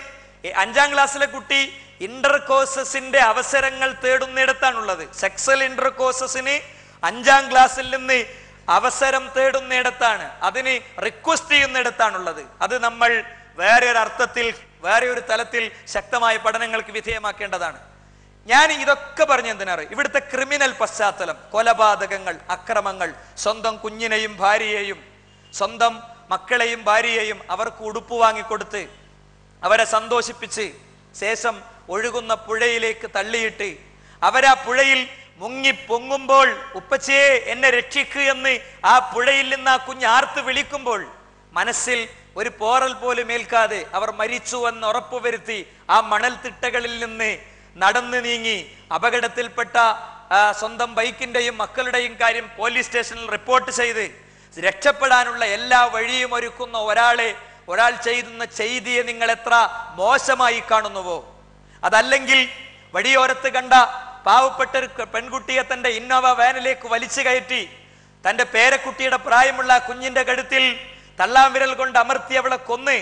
5ാം ക്ലാസ്സിലെ കുട്ടി ഇന്റർകോഴ്സസിന്റെ അവസരങ്ങൾ തേടുന്നിടത്താണുള്ളത്. സെക്സൽ ഇന്റർകോഴ്സസിന് 5ാം ക്ലാസ്സിൽ നിന്ന് അവസരം തേടുന്നിടത്താണ്, അതിന് റിക്വസ്റ്റ് ചെയ്യുന്നിടത്താണുള്ളത്. അത് നമ്മൾ വേറെ ഒരു അർത്ഥത്തിൽ, വേറെ ഒരു തലത്തിൽ ശക്തമായ പഠനങ്ങൾക്ക് വിധേയമാക്കേണ്ടതാണ്. ഞാൻ ഇതൊക്കെ പറഞ്ഞ എന്തിനാറ്, ഇവിടുത്തെ ക്രിമിനൽ പശ്ചാത്തലം, കൊലപാതകങ്ങൾ, അക്രമങ്ങൾ, സ്വന്തം കുഞ്ഞിനെയും ഭാര്യയെയും സ്വന്തം മക്കളെയും ഭാര്യയെയും അവർക്ക് ഉടുപ്പ് വാങ്ങിക്കൊടുത്ത് അവരെ സന്തോഷിപ്പിച്ച് ശേഷം ഒഴുകുന്ന പുഴയിലേക്ക് തള്ളിയിട്ട് അവരാ പുഴയിൽ മുങ്ങി പൊങ്ങുമ്പോൾ ഉപ്പച്ചയെ എന്നെ രക്ഷിക്കൂ എന്ന് ആ പുഴയിൽ നിന്ന് ആ കുഞ്ഞ് ആർത്ത് വിളിക്കുമ്പോൾ മനസ്സിൽ ഒരു പോറൽ പോലും ഏൽക്കാതെ അവർ മരിച്ചു എന്ന് ഉറപ്പുവരുത്തി ആ മണൽത്തിട്ടകളിൽ നിന്ന് നടന്നു നീങ്ങി അപകടത്തിൽപ്പെട്ട സ്വന്തം ബൈക്കിന്റെയും മക്കളുടെയും കാര്യം പോലീസ് സ്റ്റേഷനിൽ റിപ്പോർട്ട് ചെയ്ത് രക്ഷപ്പെടാനുള്ള എല്ലാ വഴിയും ഒരുക്കുന്ന ഒരാൾ ചെയ്യുന്ന ചെയ്തിയെ നിങ്ങൾ എത്ര മോശമായി കാണുന്നുവോ? അതല്ലെങ്കിൽ വഴിയോരത്ത് കണ്ട പാവപ്പെട്ട ഒരു പെൺകുട്ടിയെ തന്റെ ഇന്നോവ വാനിലേക്ക് വലിച്ചു കയറ്റി തന്റെ പേരക്കുട്ടിയുടെ പ്രായമുള്ള കുഞ്ഞിന്റെ കഴുത്തിൽ തള്ളാംവിരൽ കൊണ്ട് അമർത്തി അവളെ കൊന്ന്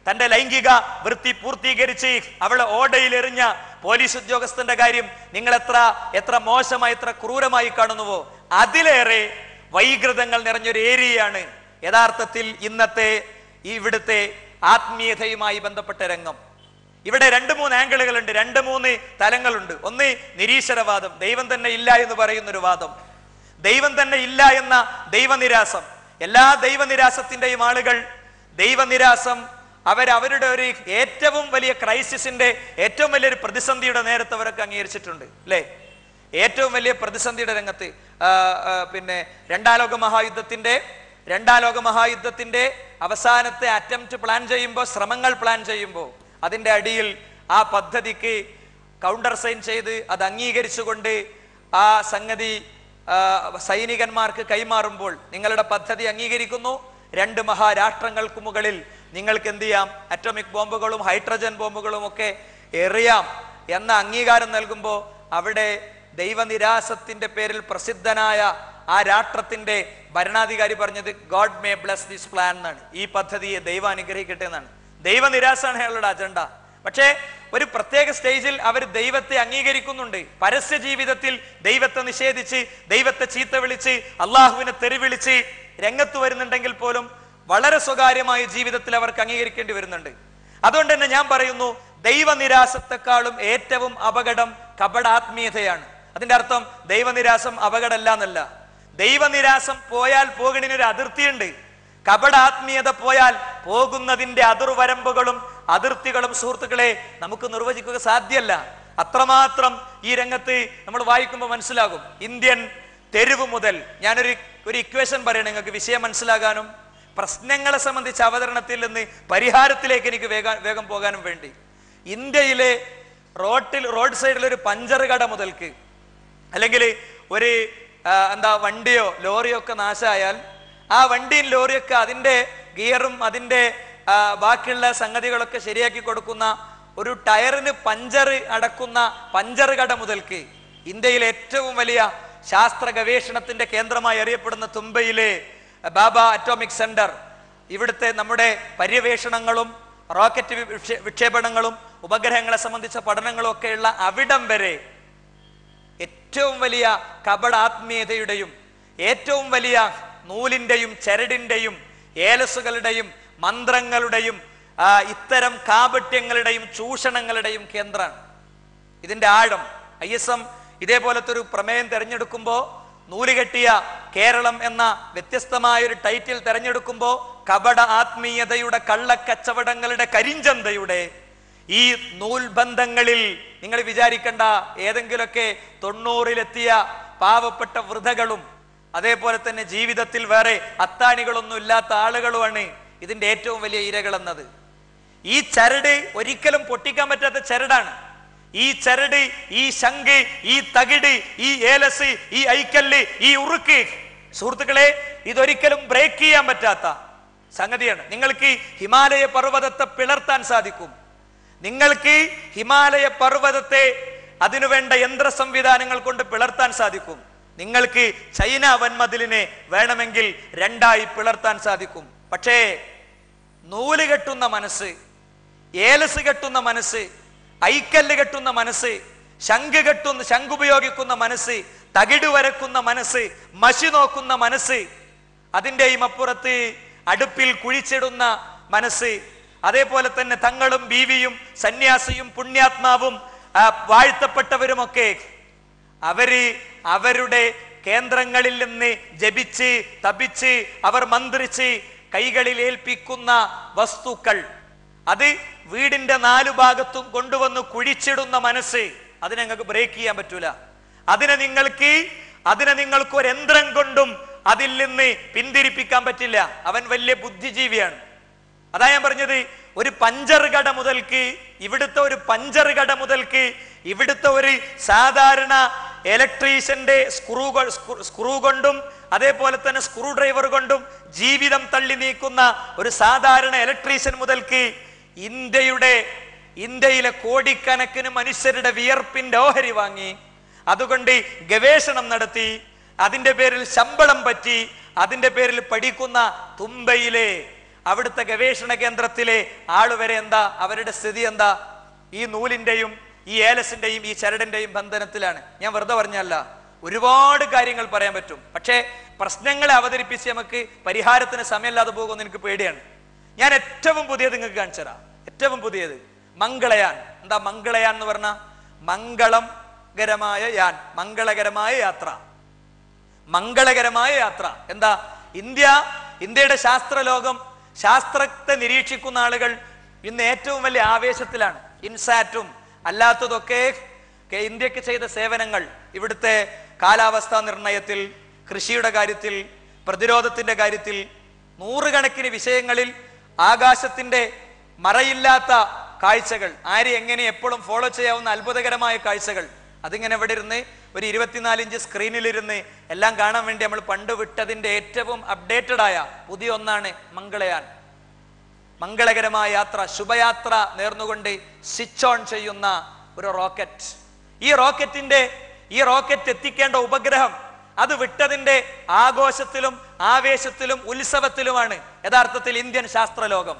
തന്റെ ലൈംഗിക വൃത്തി പൂർത്തീകരിച്ച് അവളെ ഓടയിൽ എറിഞ്ഞ പോലീസ് ഉദ്യോഗസ്ഥന്റെ കാര്യം നിങ്ങൾ എത്ര മോശമായി, എത്ര ക്രൂരമായി കാണുന്നുവോ? അതിലേറെ വൈകൃതങ്ങൾ നിറഞ്ഞൊരു ഏരിയയാണ് യഥാർത്ഥത്തിൽ ഇന്നത്തെ ഇവിടുത്തെ ആത്മീയതയുമായി ബന്ധപ്പെട്ട രംഗം. ഇവിടെ 2-3 ആംഗിളുകളുണ്ട്, 2-3 തലങ്ങളുണ്ട്. ഒന്ന് നിരീശ്വരവാദം, ദൈവം തന്നെ ഇല്ല എന്ന് പറയുന്നൊരു വാദം, ദൈവം തന്നെ ഇല്ല എന്ന ദൈവനിരാസം. എല്ലാ ദൈവനിരാസത്തിന്റെയും ആളുകൾ ദൈവനിരാസം അവരുടെ ഒരു ഏറ്റവും വലിയ ക്രൈസിസിന്റെ ഏറ്റവും വലിയൊരു പ്രതിസന്ധിയുടെ നേരത്തെ അവരൊക്കെ അംഗീകരിച്ചിട്ടുണ്ട് അല്ലെ? ഏറ്റവും വലിയ പ്രതിസന്ധിയുടെ രംഗത്ത് പിന്നെ രണ്ടാം ലോക മഹായുദ്ധത്തിന്റെ അവസാനത്തെ അറ്റംപ്റ്റ് പ്ലാൻ ചെയ്യുമ്പോൾ, ശ്രമങ്ങൾ പ്ലാൻ ചെയ്യുമ്പോൾ അതിന്റെ അടിയിൽ ആ പദ്ധതിക്ക് കൗണ്ടർ സൈൻ ചെയ്ത് അത് അംഗീകരിച്ചുകൊണ്ട് ആ സംഗതി സൈനികന്മാർക്ക് കൈമാറുമ്പോൾ നിങ്ങളുടെ പദ്ധതി അംഗീകരിക്കുന്നു, 2 മഹാരാഷ്ട്രങ്ങൾക്ക് മുകളിൽ നിങ്ങൾക്ക് എന്ത് ചെയ്യാം, അറ്റോമിക് ബോംബുകളും ഹൈഡ്രജൻ ബോംബുകളും ഒക്കെ എറിയാം എന്ന അംഗീകാരം നൽകുമ്പോൾ അവിടെ ദൈവനിരാസത്തിന്റെ പേരിൽ പ്രസിദ്ധനായ ആ രാഷ്ട്രത്തിന്റെ ഭരണാധികാരി പറഞ്ഞത് God may bless this plan എന്നാണ്. ഈ പദ്ധതിയെ ദൈവം അനുഗ്രഹിക്കട്ടെ എന്നാണ്. ദൈവനിരാസാണ് അയാളുടെ അജണ്ട. പക്ഷേ ഒരു പ്രത്യേക സ്റ്റേജിൽ അവർ ദൈവത്തെ അംഗീകരിക്കുന്നുണ്ട്. പരസ്യ ജീവിതത്തിൽ ദൈവത്തെ നിഷേധിച്ച്, ദൈവത്തെ ചീത്ത വിളിച്ച്, അള്ളാഹുവിനെ തെറിവിളിച്ച് രംഗത്ത് വരുന്നുണ്ടെങ്കിൽ പോലും വളരെ സ്വകാര്യമായ ജീവിതത്തിൽ അവർക്ക് അംഗീകരിക്കേണ്ടി വരുന്നുണ്ട്. അതുകൊണ്ട് തന്നെ ഞാൻ പറയുന്നു, ദൈവനിരാസത്തെക്കാളും ഏറ്റവും അപകടം കപടാത്മീയതയാണ്. അതിന്റെ അർത്ഥം ദൈവനിരാസം അപകടമല്ല എന്നല്ല. ദൈവനിരാസം പോയാൽ പോകണിനൊരു അതിർത്തിയുണ്ട്. കപടാത്മീയത പോയാൽ പോകുന്നതിന്റെ അതിർവരമ്പുകളും അതിർത്തികളും സുഹൃത്തുക്കളെ നമുക്ക് നിർവചിക്കുക സാധ്യമല്ല. അത്രമാത്രം ഈ രംഗത്ത് നമ്മൾ വായിക്കുമ്പോൾ മനസ്സിലാകും. ഇന്ത്യൻ തെരുവ് മുതൽ ഞാനൊരു ഇക്വേഷൻ പറയണം നിങ്ങൾക്ക് വിഷയം മനസ്സിലാകാനും പ്രശ്നങ്ങളെ സംബന്ധിച്ച അവതരണത്തിൽ നിന്ന് പരിഹാരത്തിലേക്ക് എനിക്ക് വേഗം പോകാനും വേണ്ടി. ഇന്ത്യയിലെ റോഡ് സൈഡിൽ ഒരു പഞ്ചർ കട മുതൽക്ക് അല്ലെങ്കിൽ ഒരു വണ്ടിയോ ലോറിയോ ഒക്കെ നാശമായാൽ ആ വണ്ടിയും ലോറിയൊക്കെ അതിന്റെ ഗിയറും അതിന്റെ ബാക്കിയുള്ള സംഗതികളൊക്കെ ശരിയാക്കി കൊടുക്കുന്ന ഒരു ടയറിന് പഞ്ചർ അടക്കുന്ന പഞ്ചർ കട മുതൽക്ക് ഇന്ത്യയിലെ ഏറ്റവും വലിയ ശാസ്ത്ര ഗവേഷണത്തിന്റെ കേന്ദ്രമായി അറിയപ്പെടുന്ന തുമ്പയിലെ ബാബ അറ്റോമിക് സെന്റർ, ഇവിടുത്തെ നമ്മുടെ പര്യവേഷണങ്ങളും റോക്കറ്റ് വിക്ഷേപണങ്ങളും ഉപഗ്രഹങ്ങളെ സംബന്ധിച്ച പഠനങ്ങളും ഒക്കെയുള്ള അവിടം വരെ ഏറ്റവും വലിയ കപടാത്മീയതയുടെയും ഏറ്റവും വലിയ നൂലിന്റെയും ചരടിന്റെയും ഏലസുകളുടെയും മന്ത്രങ്ങളുടെയും ഇത്തരം കാപട്യങ്ങളുടെയും ചൂഷണങ്ങളുടെയും കേന്ദ്രമാണ്. ഇതിന്റെ ആഴം ISM ഇതേപോലത്തെ ഒരു പ്രമേയം തെരഞ്ഞെടുക്കുമ്പോൾ നൂലുകെട്ടിയ കേരളം എന്ന വ്യത്യസ്തമായൊരു ടൈറ്റിൽ തെരഞ്ഞെടുക്കുമ്പോൾ കപട ആത്മീയതയുടെ കള്ളക്കച്ചവടങ്ങളുടെ കരിഞ്ചന്തയുടെ ഈ നൂൽബന്ധങ്ങളിൽ നിങ്ങൾ വിചാരിക്കേണ്ട ഏതെങ്കിലുമൊക്കെ 90-ലെത്തിയ പാവപ്പെട്ട വൃദ്ധകളും അതേപോലെ തന്നെ ജീവിതത്തിൽ വേറെ അത്താണികളൊന്നും ഇല്ലാത്ത ആളുകളുമാണ് ഇതിന്റെ ഏറ്റവും വലിയ ഇരകൾ എന്നത്. ഈ ചരട് ഒരിക്കലും പൊട്ടിക്കാൻ പറ്റാത്ത ചരടാണ്. ഈ ചരട്, ഈ ശംഖ്, ഈ തകിട്, ഈ ഏലസ്, ഈ ഐക്കല്ല്, ഈ ഉറുക്ക്, സുഹൃത്തുക്കളെ, ഇതൊരിക്കലും ബ്രേക്ക് ചെയ്യാൻ പറ്റാത്ത സംഗതിയാണ്. നിങ്ങൾക്ക് ഹിമാലയ പർവ്വതത്തെ പിളർത്താൻ സാധിക്കും. നിങ്ങൾക്ക് ഹിമാലയ പർവ്വതത്തെ അതിനുവേണ്ട യന്ത്ര സംവിധാനങ്ങൾ കൊണ്ട് പിളർത്താൻ സാധിക്കും. നിങ്ങൾക്ക് ചൈന വൻമതിലിനെ വേണമെങ്കിൽ 2ആയി പിളർത്താൻ സാധിക്കും. പക്ഷേ നൂല് കെട്ടുന്ന മനസ്സ്, ഏലസ് കെട്ടുന്ന മനസ്സ്, ഐക്കല്ല് കെട്ടുന്ന മനസ്സ്, ശംഖ് ഉപയോഗിക്കുന്ന മനസ്സ്, തകിട് വരക്കുന്ന മനസ്സ്, മഷി നോക്കുന്ന മനസ്സ്, അതിൻ്റെയും അപ്പുറത്ത് അടുപ്പിൽ കുഴിച്ചിടുന്ന മനസ്സ്, അതേപോലെ തന്നെ തങ്ങളും ബീവിയും സന്യാസിയും പുണ്യാത്മാവും വാഴ്ത്തപ്പെട്ടവരുമൊക്കെ അവരുടെ കേന്ദ്രങ്ങളിൽ നിന്ന് ജപിച്ച് തപിച്ച് അവർ മന്ത്രിച്ച് കൈകളിൽ ഏൽപ്പിക്കുന്ന വസ്തുക്കൾ, അത് വീടിന്റെ 4 ഭാഗത്തും കൊണ്ടുവന്ന് കുഴിച്ചിടുന്ന മനസ്സ്, അതിനെ നിങ്ങൾക്ക് ബ്രേക്ക് ചെയ്യാൻ പറ്റൂല. അതിനെ നിങ്ങൾക്ക് ഒരു യന്ത്രം കൊണ്ടും അതിൽ നിന്ന് പിന്തിരിപ്പിക്കാൻ പറ്റില്ല. അവൻ വലിയ ബുദ്ധിജീവിയാണ്. അതാ ഞാൻ പറഞ്ഞത്, ഒരു പഞ്ചർ കട മുതൽക്ക് ഇവിടുത്തെ ഒരു സാധാരണ ഇലക്ട്രീഷ്യന്റെ സ്ക്രൂ കൊണ്ടും അതേപോലെ തന്നെ സ്ക്രൂ ഡ്രൈവർ കൊണ്ടും ജീവിതം തള്ളി നീക്കുന്ന ഒരു സാധാരണ ഇലക്ട്രീഷ്യൻ മുതൽക്ക് ഇന്ത്യയിലെ കോടിക്കണക്കിന് മനുഷ്യരുടെ വിയർപ്പിന്റെ ഓഹരി വാങ്ങി, അതുകൊണ്ട് ഗവേഷണം നടത്തി, അതിന്റെ പേരിൽ ശമ്പളം പറ്റി, അതിന്റെ പേരിൽ പഠിക്കുന്ന തുമ്പയിലെ അവിടുത്തെ ഗവേഷണ കേന്ദ്രത്തിലെ ആളുവരെ എന്താ അവരുടെ സ്ഥിതി എന്താ? ഈ നൂലിന്റെയും ഈ ഏലസിന്റെയും ഈ ചരടിന്റെയും ബന്ധനത്തിലാണ്. ഞാൻ വെറുതെ പറഞ്ഞല്ല, ഒരുപാട് കാര്യങ്ങൾ പറയാൻ പറ്റും. പക്ഷേ പ്രശ്നങ്ങളെ അവതരിപ്പിച്ച് നമുക്ക് പരിഹാരത്തിന് സമയമില്ലാതെ പോകുമെന്ന് എനിക്ക് പേടിയാണ്. ഞാൻ ഏറ്റവും പുതിയത് നിങ്ങൾക്ക് കാണിച്ചു തരാം. ഏറ്റവും പുതിയത് മംഗളയാൻ. എന്താ മംഗളയാൻ എന്ന് പറഞ്ഞ? മംഗളകരമായ യാത്ര. മംഗളകരമായ യാത്ര എന്താ? ഇന്ത്യയുടെ ശാസ്ത്രത്തെ നിരീക്ഷിക്കുന്ന ആളുകൾ ഇന്ന് ഏറ്റവും വലിയ ആവേശത്തിലാണ്. ഇൻസാറ്റും അല്ലാത്തതൊക്കെ ഇന്ത്യക്ക് ചെയ്ത സേവനങ്ങൾ, ഇവിടുത്തെ കാലാവസ്ഥാ നിർണയത്തിൽ, കൃഷിയുടെ കാര്യത്തിൽ, പ്രതിരോധത്തിന്റെ കാര്യത്തിൽ, നൂറുകണക്കിന് വിഷയങ്ങളിൽ ആകാശത്തിന്റെ മറയില്ലാത്ത കാഴ്ചകൾ, ആരെ എങ്ങനെ എപ്പോഴും ഫോളോ ചെയ്യാവുന്ന അത്ഭുതകരമായ കാഴ്ചകൾ, അതിങ്ങനെ ഇവിടെ ഇരുന്ന് ഒരു 24 ഇഞ്ച് സ്ക്രീനിലിരുന്ന് എല്ലാം കാണാൻ വേണ്ടി നമ്മൾ പണ്ട് വിട്ടതിന്റെ ഏറ്റവും അപ്ഡേറ്റഡ് ആയ പുതിയ ഒന്നാണ് മംഗളയാൻ. മംഗളകരമായ യാത്ര, ശുഭയാത്ര നേർന്നുകൊണ്ട് സ്വിച്ച് ഓൺ ചെയ്യുന്ന ഒരു റോക്കറ്റ്. ഈ റോക്കറ്റ് എത്തിക്കേണ്ട ഉപഗ്രഹം അത് വിട്ടതിന്റെ ആഘോഷത്തിലും ആവേശത്തിലും ഉത്സവത്തിലുമാണ് യഥാർത്ഥത്തിൽ ഇന്ത്യൻ ശാസ്ത്രലോകം.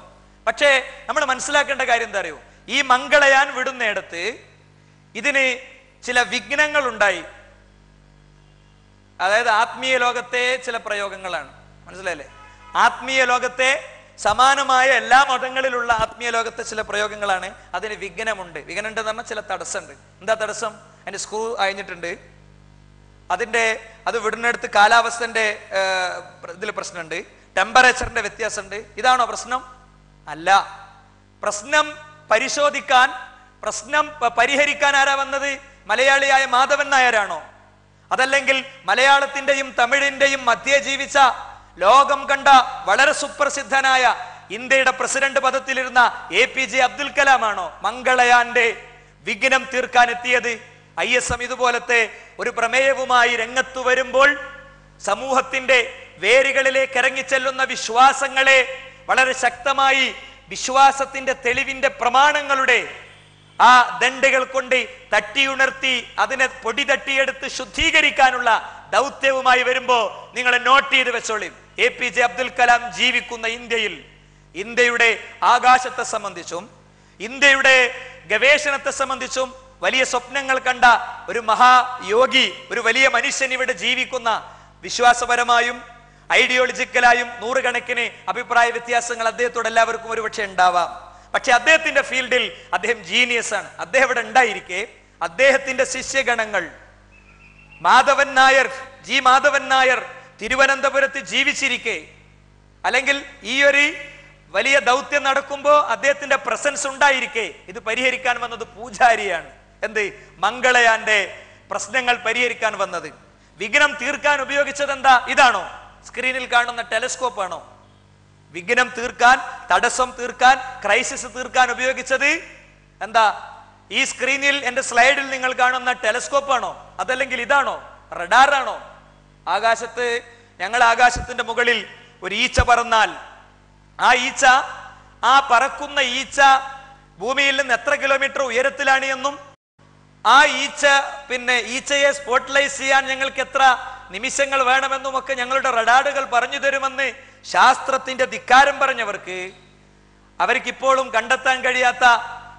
പക്ഷേ നമ്മൾ മനസ്സിലാക്കേണ്ട കാര്യം എന്താ അറിയോ? ഈ മംഗളയാൻ വിടുന്നിടത്ത് ഇതിന് ചില വിഘ്നങ്ങൾ ഉണ്ടായി. അതായത് ആത്മീയ ലോകത്തെ ചില പ്രയോഗങ്ങളാണ്. മനസ്സിലായില്ലേ? ആത്മീയ ലോകത്തെ സമാനമായ എല്ലാ മതങ്ങളിലുള്ള ആത്മീയ ലോകത്തെ ചില പ്രയോഗങ്ങളാണ്. അതിന് വിഘ്നമുണ്ട്. വിഘ്നം ഉണ്ടെന്ന് പറഞ്ഞാൽ ചില തടസ്സമുണ്ട്. എന്താ തടസ്സം? അതിന്റെ സ്ക്രൂ അഴിഞ്ഞിട്ടുണ്ട്. അത് വിടുന്നിടത്ത് കാലാവസ്ഥന്റെ ഇതിൽ പ്രശ്നമുണ്ട്, ടെമ്പറേച്ചറിന്റെ വ്യത്യാസമുണ്ട്. ഇതാണോ പ്രശ്നം? അല്ല. പ്രശ്നം പരിഹരിക്കാൻ ആരാ വന്നത്? മലയാളിയായ മാധവൻ നായരാണോ? അതല്ലെങ്കിൽ മലയാളത്തിന്റെയും തമിഴിന്റെയും മധ്യേ ജീവിച്ച, ലോകം കണ്ട വളരെ സുപ്രസിദ്ധനായ ഇന്ത്യയുടെ പ്രസിഡന്റ് പദത്തിലിരുന്ന APJ അബ്ദുൽ കലാം ആണോ മംഗളയാന്റെ വിഘ്നം തീർക്കാൻ എത്തിയത്? ISM ഇതുപോലത്തെ ഒരു പ്രമേയവുമായി രംഗത്തു വരുമ്പോൾ സമൂഹത്തിന്റെ വേരുകളിലേക്ക് ഇറങ്ങിച്ചെല്ലുന്ന വിശ്വാസങ്ങളെ വളരെ ശക്തമായി വിശ്വാസത്തിന്റെ തെളിവിന്റെ പ്രമാണങ്ങളുടെ ആ ദണ്ഡുകൾ കൊണ്ട് തട്ടിയുണർത്തി അതിനെ പൊടി തട്ടിയെടുത്ത് ശുദ്ധീകരിക്കാനുള്ള ദൗത്യവുമായി വരുമ്പോ നിങ്ങൾ നോട്ട് ചെയ്ത് വെച്ചോളി. APJ അബ്ദുൽ കലാം ജീവിക്കുന്ന ഇന്ത്യയുടെ ആകാശത്തെ സംബന്ധിച്ചും ഇന്ത്യയുടെ ഗവേഷണത്തെ സംബന്ധിച്ചും വലിയ സ്വപ്നങ്ങൾ കണ്ട ഒരു മഹായോഗി, ഒരു വലിയ മനുഷ്യൻ ഇവിടെ ജീവിക്കുന്ന, വിശ്വാസപരമായും ഐഡിയോളജിക്കലായും നൂറുകണക്കിന് അഭിപ്രായ വ്യത്യാസങ്ങൾ അദ്ദേഹത്തോട് എല്ലാവർക്കും ഒരുപക്ഷെ ഉണ്ടാവാം. പക്ഷെ അദ്ദേഹത്തിന്റെ ഫീൽഡിൽ അദ്ദേഹം ജീനിയസ് ആണ്. അദ്ദേഹം ഇവിടെ ഉണ്ടായിരിക്കെ അദ്ദേഹത്തിന്റെ ശിഷ്യഗണങ്ങൾ മാധവൻ നായർ തിരുവനന്തപുരത്ത് ജീവിച്ചിരിക്കെ, അല്ലെങ്കിൽ ഈ ഒരു വലിയ ദൗത്യം നടക്കുമ്പോൾ അദ്ദേഹത്തിന്റെ പ്രസൻസ് ഉണ്ടായിരിക്കെ ഇത് പരിഹരിക്കാൻ വന്നത് പൂജാരിയാണ്. എന്ത്? മംഗളയാന്റെ പ്രശ്നങ്ങൾ പരിഹരിക്കാൻ വന്നത്. വിഘ്നം തീർക്കാൻ ഉപയോഗിച്ചത് എന്താ? ഇതാണോ? സ്ക്രീനിൽ കാണുന്ന ടെലസ്കോപ്പ് ആണോ? വിഘ്നം തീർക്കാൻ, തടസ്സം തീർക്കാൻ, ക്രൈസിസ് തീർക്കാൻ ഉപയോഗിച്ചത് എന്താ? ഈ സ്ക്രീനിൽ എന്റെ സ്ലൈഡിൽ നിങ്ങൾ കാണുന്ന ടെലസ്കോപ്പ് ആണോ? അതല്ലെങ്കിൽ ഇതാണോ? റഡാറാണോ? ആകാശത്തിന്റെ മുകളിൽ ഒരു ഈച്ച പറന്നാൽ ആ പറക്കുന്ന ഈച്ച ഭൂമിയിൽ നിന്ന് എത്ര കിലോമീറ്റർ ഉയരത്തിലാണ് എന്നും ആ ഈച്ചയെ സ്പോട്ട്ലൈസ് ചെയ്യാൻ ഞങ്ങൾക്ക് എത്ര നിമിഷങ്ങൾ വേണമെന്നും ഒക്കെ ഞങ്ങളുടെ റഡാറുകൾ പറഞ്ഞു തരുമെന്ന് ശാസ്ത്രത്തിന്റെ ധിക്കാരം പറഞ്ഞവർക്ക്, അവർക്കിപ്പോഴും കണ്ടെത്താൻ കഴിയാത്ത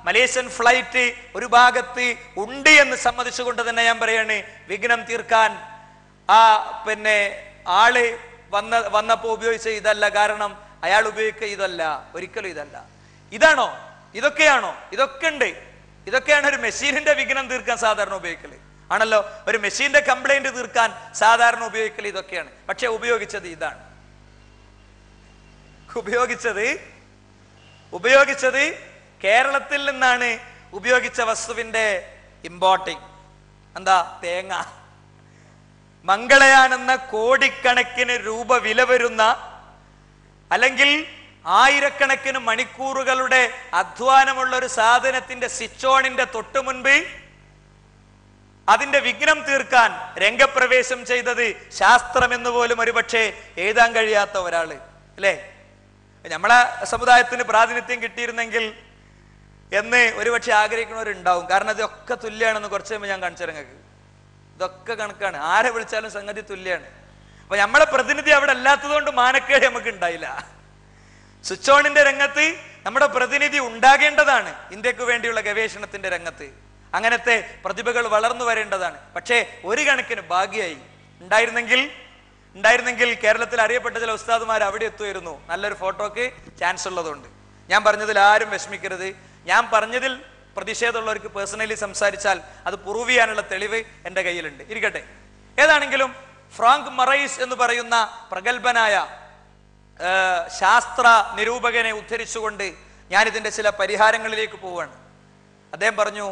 മലേഷ്യൻ ഫ്ലൈറ്റ് ഒരു ഭാഗത്ത് ഉണ്ട് എന്ന് സമ്മതിച്ചുകൊണ്ട് തന്നെ ഞാൻ പറയാണ്, വിഘ്നം തീർക്കാൻ ആള് വന്നപ്പോ ഉപയോഗിച്ച ഇതല്ല. കാരണം അയാൾ ഉപയോഗിക്കുക ഇതല്ല, ഒരിക്കലും ഇതല്ല. ഇതാണോ? ഇതൊക്കെയാണോ? ഇതൊക്കെ ഉണ്ട്. ഇതൊക്കെയാണ് ഒരു മെഷീനിന്റെ വിഘ്നം തീർക്കാൻ സാധാരണ ഉപയോഗിക്കല് ആണല്ലോ. ഒരു മെഷീന്റെ കംപ്ലൈന്റ് തീർക്കാൻ സാധാരണ ഉപയോഗിക്കല് ഇതൊക്കെയാണ്. പക്ഷെ ഉപയോഗിച്ചത് ഇതാണ്. ഉപയോഗിച്ചത് കേരളത്തിൽ നിന്നാണ് ഉപയോഗിച്ച വസ്തുവിന്റെ ഇമ്പോർട്ടിങ്. എന്താ? തേങ്ങ. മംഗളയാൻ എന്ന കോടിക്കണക്കിന് രൂപ വില വരുന്ന, അല്ലെങ്കിൽ ആയിരക്കണക്കിന് മണിക്കൂറുകളുടെ അധ്വാനമുള്ള ഒരു സാധനത്തിന്റെ സ്വിച്ച് ഓണിന്റെ തൊട്ടു മുൻപ് അതിന്റെ വിഘ്നം തീർക്കാൻ രംഗപ്രവേശം ചെയ്തത് ശാസ്ത്രം എന്ന് പോലും ഒരുപക്ഷെ എഴുതാൻ കഴിയാത്ത ഒരാള് അല്ലേ? നമ്മളെ സമുദായത്തിന് പ്രാതിനിധ്യം കിട്ടിയിരുന്നെങ്കിൽ എന്ന് ഒരുപക്ഷെ ആഗ്രഹിക്കുന്നവരുണ്ടാവും. കാരണം ഇതൊക്കെ തുല്യാണെന്ന് കുറച്ച് കഴിയുമ്പോൾ ഞാൻ കാണിച്ചു തരാം. ഇതൊക്കെ കണക്കാണ്, ആരെ വിളിച്ചാലും സംഗതി തുല്യാണ്. അപ്പൊ നമ്മളെ പ്രതിനിധി അവിടെ അല്ലാത്തത് കൊണ്ട് മാനക്കേട് നമുക്ക് ഉണ്ടായില്ല. സ്വിച്ച് ഓണിന്റെ രംഗത്ത് നമ്മുടെ പ്രതിനിധി ഉണ്ടാകേണ്ടതാണ്. ഇന്ത്യക്ക് വേണ്ടിയുള്ള ഗവേഷണത്തിന്റെ രംഗത്ത് അങ്ങനത്തെ പ്രതിഭകൾ വളർന്നു വരേണ്ടതാണ്. പക്ഷേ ഒരു കണക്കിന് ഭാഗ്യമായി ഉണ്ടായിരുന്നെങ്കിൽ കേരളത്തിൽ അറിയപ്പെട്ട ചില ഉസ്താദുമാർ അവിടെ എത്തുമായിരുന്നു. നല്ലൊരു ഫോട്ടോക്ക് ചാൻസ് ഉള്ളതുകൊണ്ട്. ഞാൻ പറഞ്ഞതിൽ ആരും വിഷമിക്കരുത്. ഞാൻ പറഞ്ഞതിൽ പ്രതിഷേധമുള്ളവർക്ക് പേഴ്സണലി സംസാരിച്ചാൽ അത് പ്രൂവ് ചെയ്യാനുള്ള തെളിവ് എൻ്റെ കയ്യിലുണ്ട്. ഇരിക്കട്ടെ. ഏതാണെങ്കിലും ഫ്രാങ്ക് മറൈസ് എന്ന് പറയുന്ന പ്രഗത്ഭനായ ശാസ്ത്ര നിരൂപകനെ ഉദ്ധരിച്ചുകൊണ്ട് ഞാനിതിൻ്റെ ചില പരിഹാരങ്ങളിലേക്ക് പോവുകയാണ്. അദ്ദേഹം പറഞ്ഞു,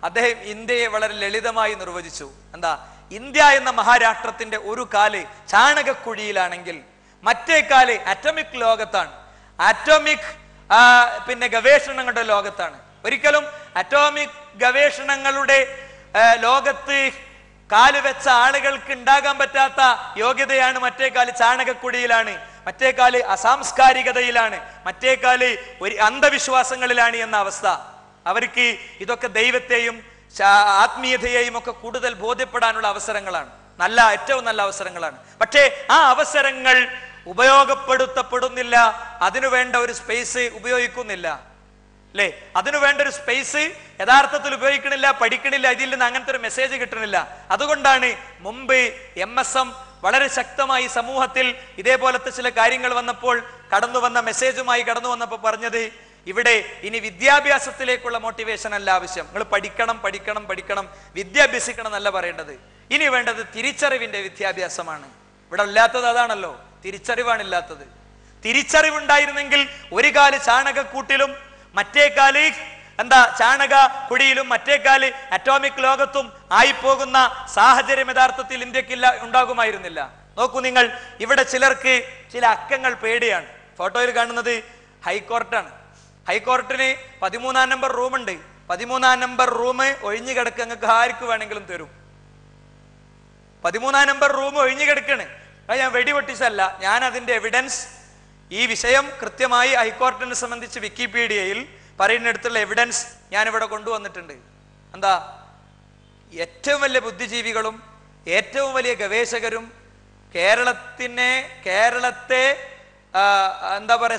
അദ്ദേഹം ഇന്ത്യയെ വളരെ ലളിതമായി നിർവചിച്ചു. എന്താ? ഇന്ത്യ എന്ന മഹാരാഷ്ട്രത്തിന്റെ ഒരു കാല് ചാണകക്കുഴിയിലാണെങ്കിൽ മറ്റേ കാല് അറ്റോമിക് ലോകത്താണ്. അറ്റോമിക് ഗവേഷണങ്ങളുടെ ലോകത്താണ്. ഒരിക്കലും അറ്റോമിക് ഗവേഷണങ്ങളുടെ ലോകത്ത് കാല് വെച്ച ആളുകൾക്ക് ഉണ്ടാകാൻ പറ്റാത്ത യോഗ്യതയാണ് മറ്റേ കാല് ചാണകക്കുഴിയിലാണ്, മറ്റേ കാല് അസാംസ്കാരികതയിലാണ്, മറ്റേ കാല് ഒരു അന്ധവിശ്വാസങ്ങളിലാണ് എന്ന അവസ്ഥ. അവർക്ക് ഇതൊക്കെ ദൈവത്തെയും ആത്മീയതയെയും ഒക്കെ കൂടുതൽ ബോധ്യപ്പെടാനുള്ള അവസരങ്ങളാണ്, ഏറ്റവും നല്ല അവസരങ്ങളാണ്. പക്ഷേ ആ അവസരങ്ങൾ ഉപയോഗപ്പെടുത്തപ്പെടുന്നില്ല. അതിനുവേണ്ട ഒരു സ്പേസ് ഉപയോഗിക്കുന്നില്ല അല്ലേ? അതിനുവേണ്ട ഒരു സ്പേസ് യഥാർത്ഥത്തിൽ ഉപയോഗിക്കണില്ല, പഠിക്കണില്ല. ഇതിൽ നിന്ന് അങ്ങനത്തെ ഒരു മെസ്സേജ് കിട്ടണില്ല. അതുകൊണ്ടാണ് മുമ്പ് MSM വളരെ ശക്തമായി സമൂഹത്തിൽ ഇതേപോലത്തെ ചില കാര്യങ്ങൾ വന്നപ്പോൾ മെസ്സേജുമായി കടന്നു വന്നപ്പോൾ പറഞ്ഞത്, ഇവിടെ ഇനി വിദ്യാഭ്യാസത്തിലേക്കുള്ള മോട്ടിവേഷൻ അല്ല ആവശ്യം. നിങ്ങൾ പഠിക്കണം, വിദ്യ അഭ്യസിക്കണം എന്നല്ല പറയേണ്ടത്. ഇനി വേണ്ടത് തിരിച്ചറിവിന്റെ വിദ്യാഭ്യാസമാണ്. ഇവിടെ ഇല്ലാത്തത് അതാണല്ലോ, തിരിച്ചറിവാണില്ലാത്തത്. തിരിച്ചറിവുണ്ടായിരുന്നെങ്കിൽ ഒരു കാല് ചാണകക്കൂട്ടിലും മറ്റേ കാല് ചാണക കുടിയിലും മറ്റേ കാല് അറ്റോമിക് ലോകത്തും ആയിപ്പോകുന്ന സാഹചര്യം യഥാർത്ഥത്തിൽ ഇന്ത്യക്കില്ല ഉണ്ടാകുമായിരുന്നില്ല. നോക്കൂ നിങ്ങൾ, ഇവിടെ ചിലർക്ക് ചില അക്കങ്ങൾ പേടിയാണ്. ഫോട്ടോയിൽ കാണുന്നത് ഹൈക്കോർട്ടാണ്. ഹൈക്കോർട്ടിന് 13-ാം നമ്പർ റൂമുണ്ട്. 13-ാം നമ്പർ റൂം ഒഴിഞ്ഞു കിടക്കുക, നിങ്ങൾക്ക് ആർക്ക് വേണമെങ്കിലും തരും. 13-ാം നമ്പർ റൂം ഒഴിഞ്ഞു കിടക്കണ്. അത് ഞാൻ വെടിപൊട്ടിച്ചല്ല, ഞാൻ അതിന്റെ എവിഡൻസ്, ഈ വിഷയം കൃത്യമായി ഹൈക്കോർട്ടിനെ സംബന്ധിച്ച് വിക്കിപീഡിയയിൽ പറയുന്നിടത്തുള്ള എവിഡൻസ് ഞാനിവിടെ കൊണ്ടുവന്നിട്ടുണ്ട്. എന്താ? ഏറ്റവും വലിയ ബുദ്ധിജീവികളും ഏറ്റവും വലിയ ഗവേഷകരും കേരളത്തെ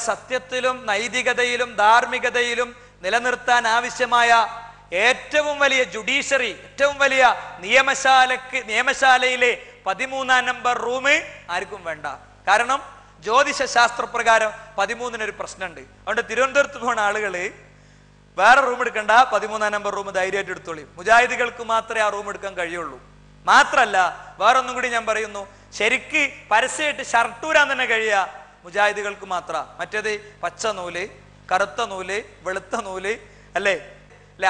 സത്യത്തിലും നൈതികതയിലും ധാർമ്മികതയിലും നിലനിർത്താൻ ആവശ്യമായ ഏറ്റവും വലിയ ജുഡീഷ്യറി, ഏറ്റവും വലിയ നിയമശാലയിലെ 13-ാം നമ്പർ റൂം ആർക്കും വേണ്ട. കാരണം ജ്യോതിഷ ശാസ്ത്രപ്രകാരം 13-ന് ഒരു പ്രശ്നമുണ്ട്. അതുകൊണ്ട് തിരുവനന്തപുരത്ത് പോകുന്ന ആളുകള് വേറെ റൂം എടുക്കണ്ട, 13-ാം നമ്പർ റൂം ധൈര്യമായിട്ട് എടുത്തോളി. മുജാഹിദുകൾക്ക് മാത്രമേ ആ റൂം എടുക്കാൻ കഴിയുള്ളൂ. മാത്രല്ല, വേറൊന്നും കൂടി ഞാൻ പറയുന്നു, ശരിക്ക് പരസ്യമായിട്ട് ഷർട്ടൂരാൻ തന്നെ കഴിയുക മുജാഹിദുകൾക്ക് മാത്ര. മറ്റേത് പച്ച നൂല്, കറുത്ത നൂല്, വെളുത്ത നൂല് അല്ലേ,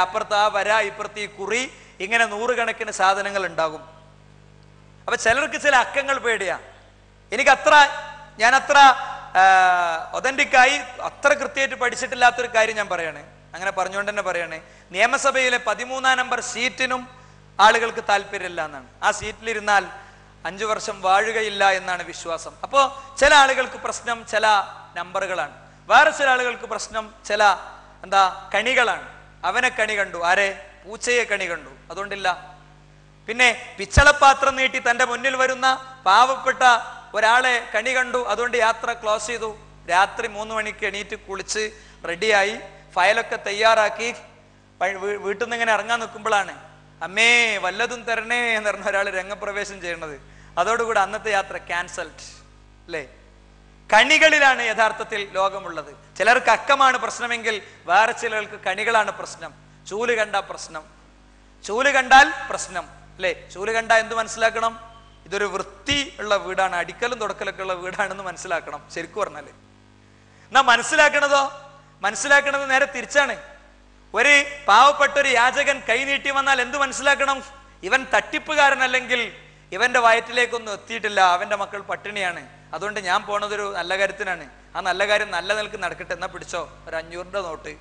അപ്പുറത്ത് ആ വര, ഇപ്പുറത്ത് ഈ കുറി, ഇങ്ങനെ 100 കണക്കിന് സാധനങ്ങൾ ഉണ്ടാകും. അപ്പൊ ചിലർക്ക് ചില അക്കങ്ങൾ പേടിയാ. ഞാൻ അത്ര ഒതന്റിക്കായി അത്ര കൃത്യമായിട്ട് പഠിച്ചിട്ടില്ലാത്തൊരു കാര്യം ഞാൻ പറയാണ്. അങ്ങനെ പറഞ്ഞുകൊണ്ട് തന്നെ പറയാണ്, നിയമസഭയിലെ 13-ാം നമ്പർ സീറ്റിനും ആളുകൾക്ക് താല്പര്യമില്ല എന്നാണ്. ആ സീറ്റിലിരുന്നാൽ 5 വർഷം വാഴുകയില്ല എന്നാണ് വിശ്വാസം. അപ്പോൾ ചില ആളുകൾക്ക് പ്രശ്നം ചില നമ്പറുകളാണ്, വേറെ ചില ആളുകൾക്ക് പ്രശ്നം ചില കണികളാണ്. അവനെ കണി കണ്ടു, ആരെ? പൂച്ചയെ കണി കണ്ടു, അതുകൊണ്ടില്ല. പിന്നെ പിച്ചളപ്പാത്രം നീട്ടി തന്റെ മുന്നിൽ വരുന്ന പാവപ്പെട്ട ഒരാളെ കണി കണ്ടു, അതുകൊണ്ട് യാത്ര ക്ലോസ് ചെയ്തു. രാത്രി 3 മണിക്ക് എണീറ്റ് കുളിച്ച് റെഡിയായി ഫയലൊക്കെ തയ്യാറാക്കി വീട്ടിൽ നിന്ന് ഇങ്ങനെ ഇറങ്ങാൻ നിൽക്കുമ്പോഴാണ് അമ്മേ വല്ലതും തരണേ എന്ന് പറഞ്ഞ ഒരാൾ രംഗപ്രവേശം ചെയ്യണത്. അതോടുകൂടി അന്നത്തെ യാത്ര ക്യാൻസൽഡ് അല്ലേ? കണികളിലാണ് യഥാർത്ഥത്തിൽ ലോകമുള്ളത്. ചിലർക്ക് അക്കമാണ് പ്രശ്നമെങ്കിൽ വേറെ ചിലർക്ക് കണികളാണ് പ്രശ്നം. ചൂല് കണ്ടാൽ പ്രശ്നം അല്ലേ? ചൂല് കണ്ടാൽ എന്ത് മനസ്സിലാക്കണം? ഇതൊരു വൃത്തി ഉള്ള വീടാണ്, അടിക്കലും തുടക്കലൊക്കെ ഉള്ള വീടാണെന്ന് മനസ്സിലാക്കണം. ശരിക്കും പറഞ്ഞാല് മനസ്സിലാക്കണത് നേരെ തിരിച്ചാണ്. ഒരു പാവപ്പെട്ട ഒരു യാചകൻ കൈനീട്ടി വന്നാൽ എന്ത് മനസ്സിലാക്കണം? ഇവൻ തട്ടിപ്പുകാരനല്ലെങ്കിൽ ഇവന്റെ വയറ്റിലേക്കൊന്നും എത്തിയിട്ടില്ല, അവന്റെ മക്കൾ പട്ടിണിയാണ്, അതുകൊണ്ട് ഞാൻ പോണതൊരു നല്ല കാര്യത്തിനാണ്, ആ നല്ല കാര്യം നല്ല നിലക്ക് നടക്കട്ടെ, എന്നാ പിടിച്ചോ ഒരു 500 നോട്ട്,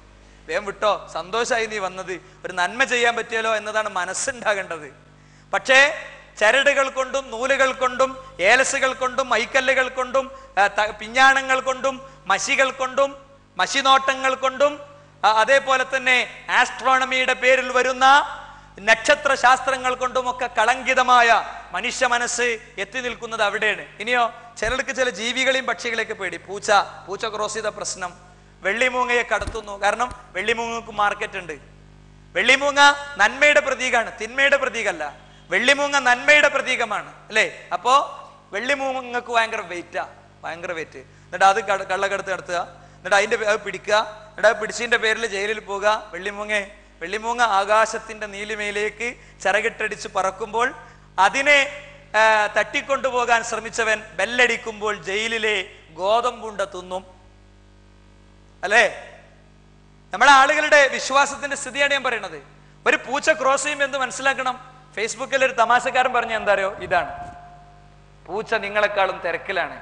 വേഗം വിട്ടോ, സന്തോഷമായി നീ വന്നത്, ഒരു നന്മ ചെയ്യാൻ പറ്റിയല്ലോ എന്നതാണ് മനസ്സുണ്ടാകേണ്ടത്. പക്ഷേ ചരടുകൾ കൊണ്ടും നൂലുകൾ കൊണ്ടും ഏലസുകൾ കൊണ്ടും മൈക്കല്ലുകൾ കൊണ്ടും പിഞ്ഞാണങ്ങൾ കൊണ്ടും മഷികൾ കൊണ്ടും മഷിനോട്ടങ്ങൾ കൊണ്ടും അതേപോലെ തന്നെ ആസ്ട്രോണമിയുടെ പേരിൽ വരുന്ന നക്ഷത്ര ശാസ്ത്രങ്ങൾ കൊണ്ടുമൊക്കെ കളങ്കിതമായ മനുഷ്യ മനസ്സ് എത്തി നിൽക്കുന്നത് അവിടെയാണ്. ഇനിയോ ചിലർക്ക് ചില ജീവികളെയും പക്ഷികളെയൊക്കെ പേടി. പൂച്ച ക്രോസ് ചെയ്ത പ്രശ്നം. വെള്ളിമൂങ്ങയെ കടത്തുന്നു, കാരണം വെള്ളിമൂങ്ങക്ക് മാർക്കറ്റ് ഉണ്ട്. വെള്ളിമൂങ്ങ നന്മയുടെ പ്രതീകമാണ്, തിന്മയുടെ പ്രതീകമല്ല. വെള്ളിമൂങ്ങ നന്മയുടെ പ്രതീകമാണ്, അല്ലേ? അപ്പോ വെള്ളിമൂങ്ങക്ക് ഭയങ്കര വെയിറ്റ്. എന്നിട്ട് അത് കള്ളക്കടത്ത് നടത്തുക, എന്നിട്ട് അതിന്റെ പിടിക്കുക, എന്നിട്ട് അത് പിടിച്ചതിന്റെ പേരിൽ ജയിലിൽ പോകുക. വെള്ളിമൂങ്ങ ആകാശത്തിന്റെ നീലിമയിലേക്ക് ചിറകിട്ടടിച്ച് പറക്കുമ്പോൾ അതിനെ തട്ടിക്കൊണ്ടുപോകാൻ ശ്രമിച്ചവൻ ബെല്ലടിക്കുമ്പോൾ ജയിലിലെ ഗോതമ്പുണ്ട തിന്നും, അല്ലേ? നമ്മളെ ആളുകളുടെ വിശ്വാസത്തിന്റെ സ്ഥിതിയാണ് ഞാൻ പറയുന്നത്. ഒരു പൂച്ച ക്രോസ് ചെയ്യുമ്പോൾ എന്ത് മനസ്സിലാക്കണം? ഫേസ്ബുക്കിൽ ഒരു തമാശക്കാരൻ പറഞ്ഞ എന്താ അറിയോ? ഇതാണ്, പൂച്ച നിങ്ങളെക്കാളും തിരക്കിലാണ്.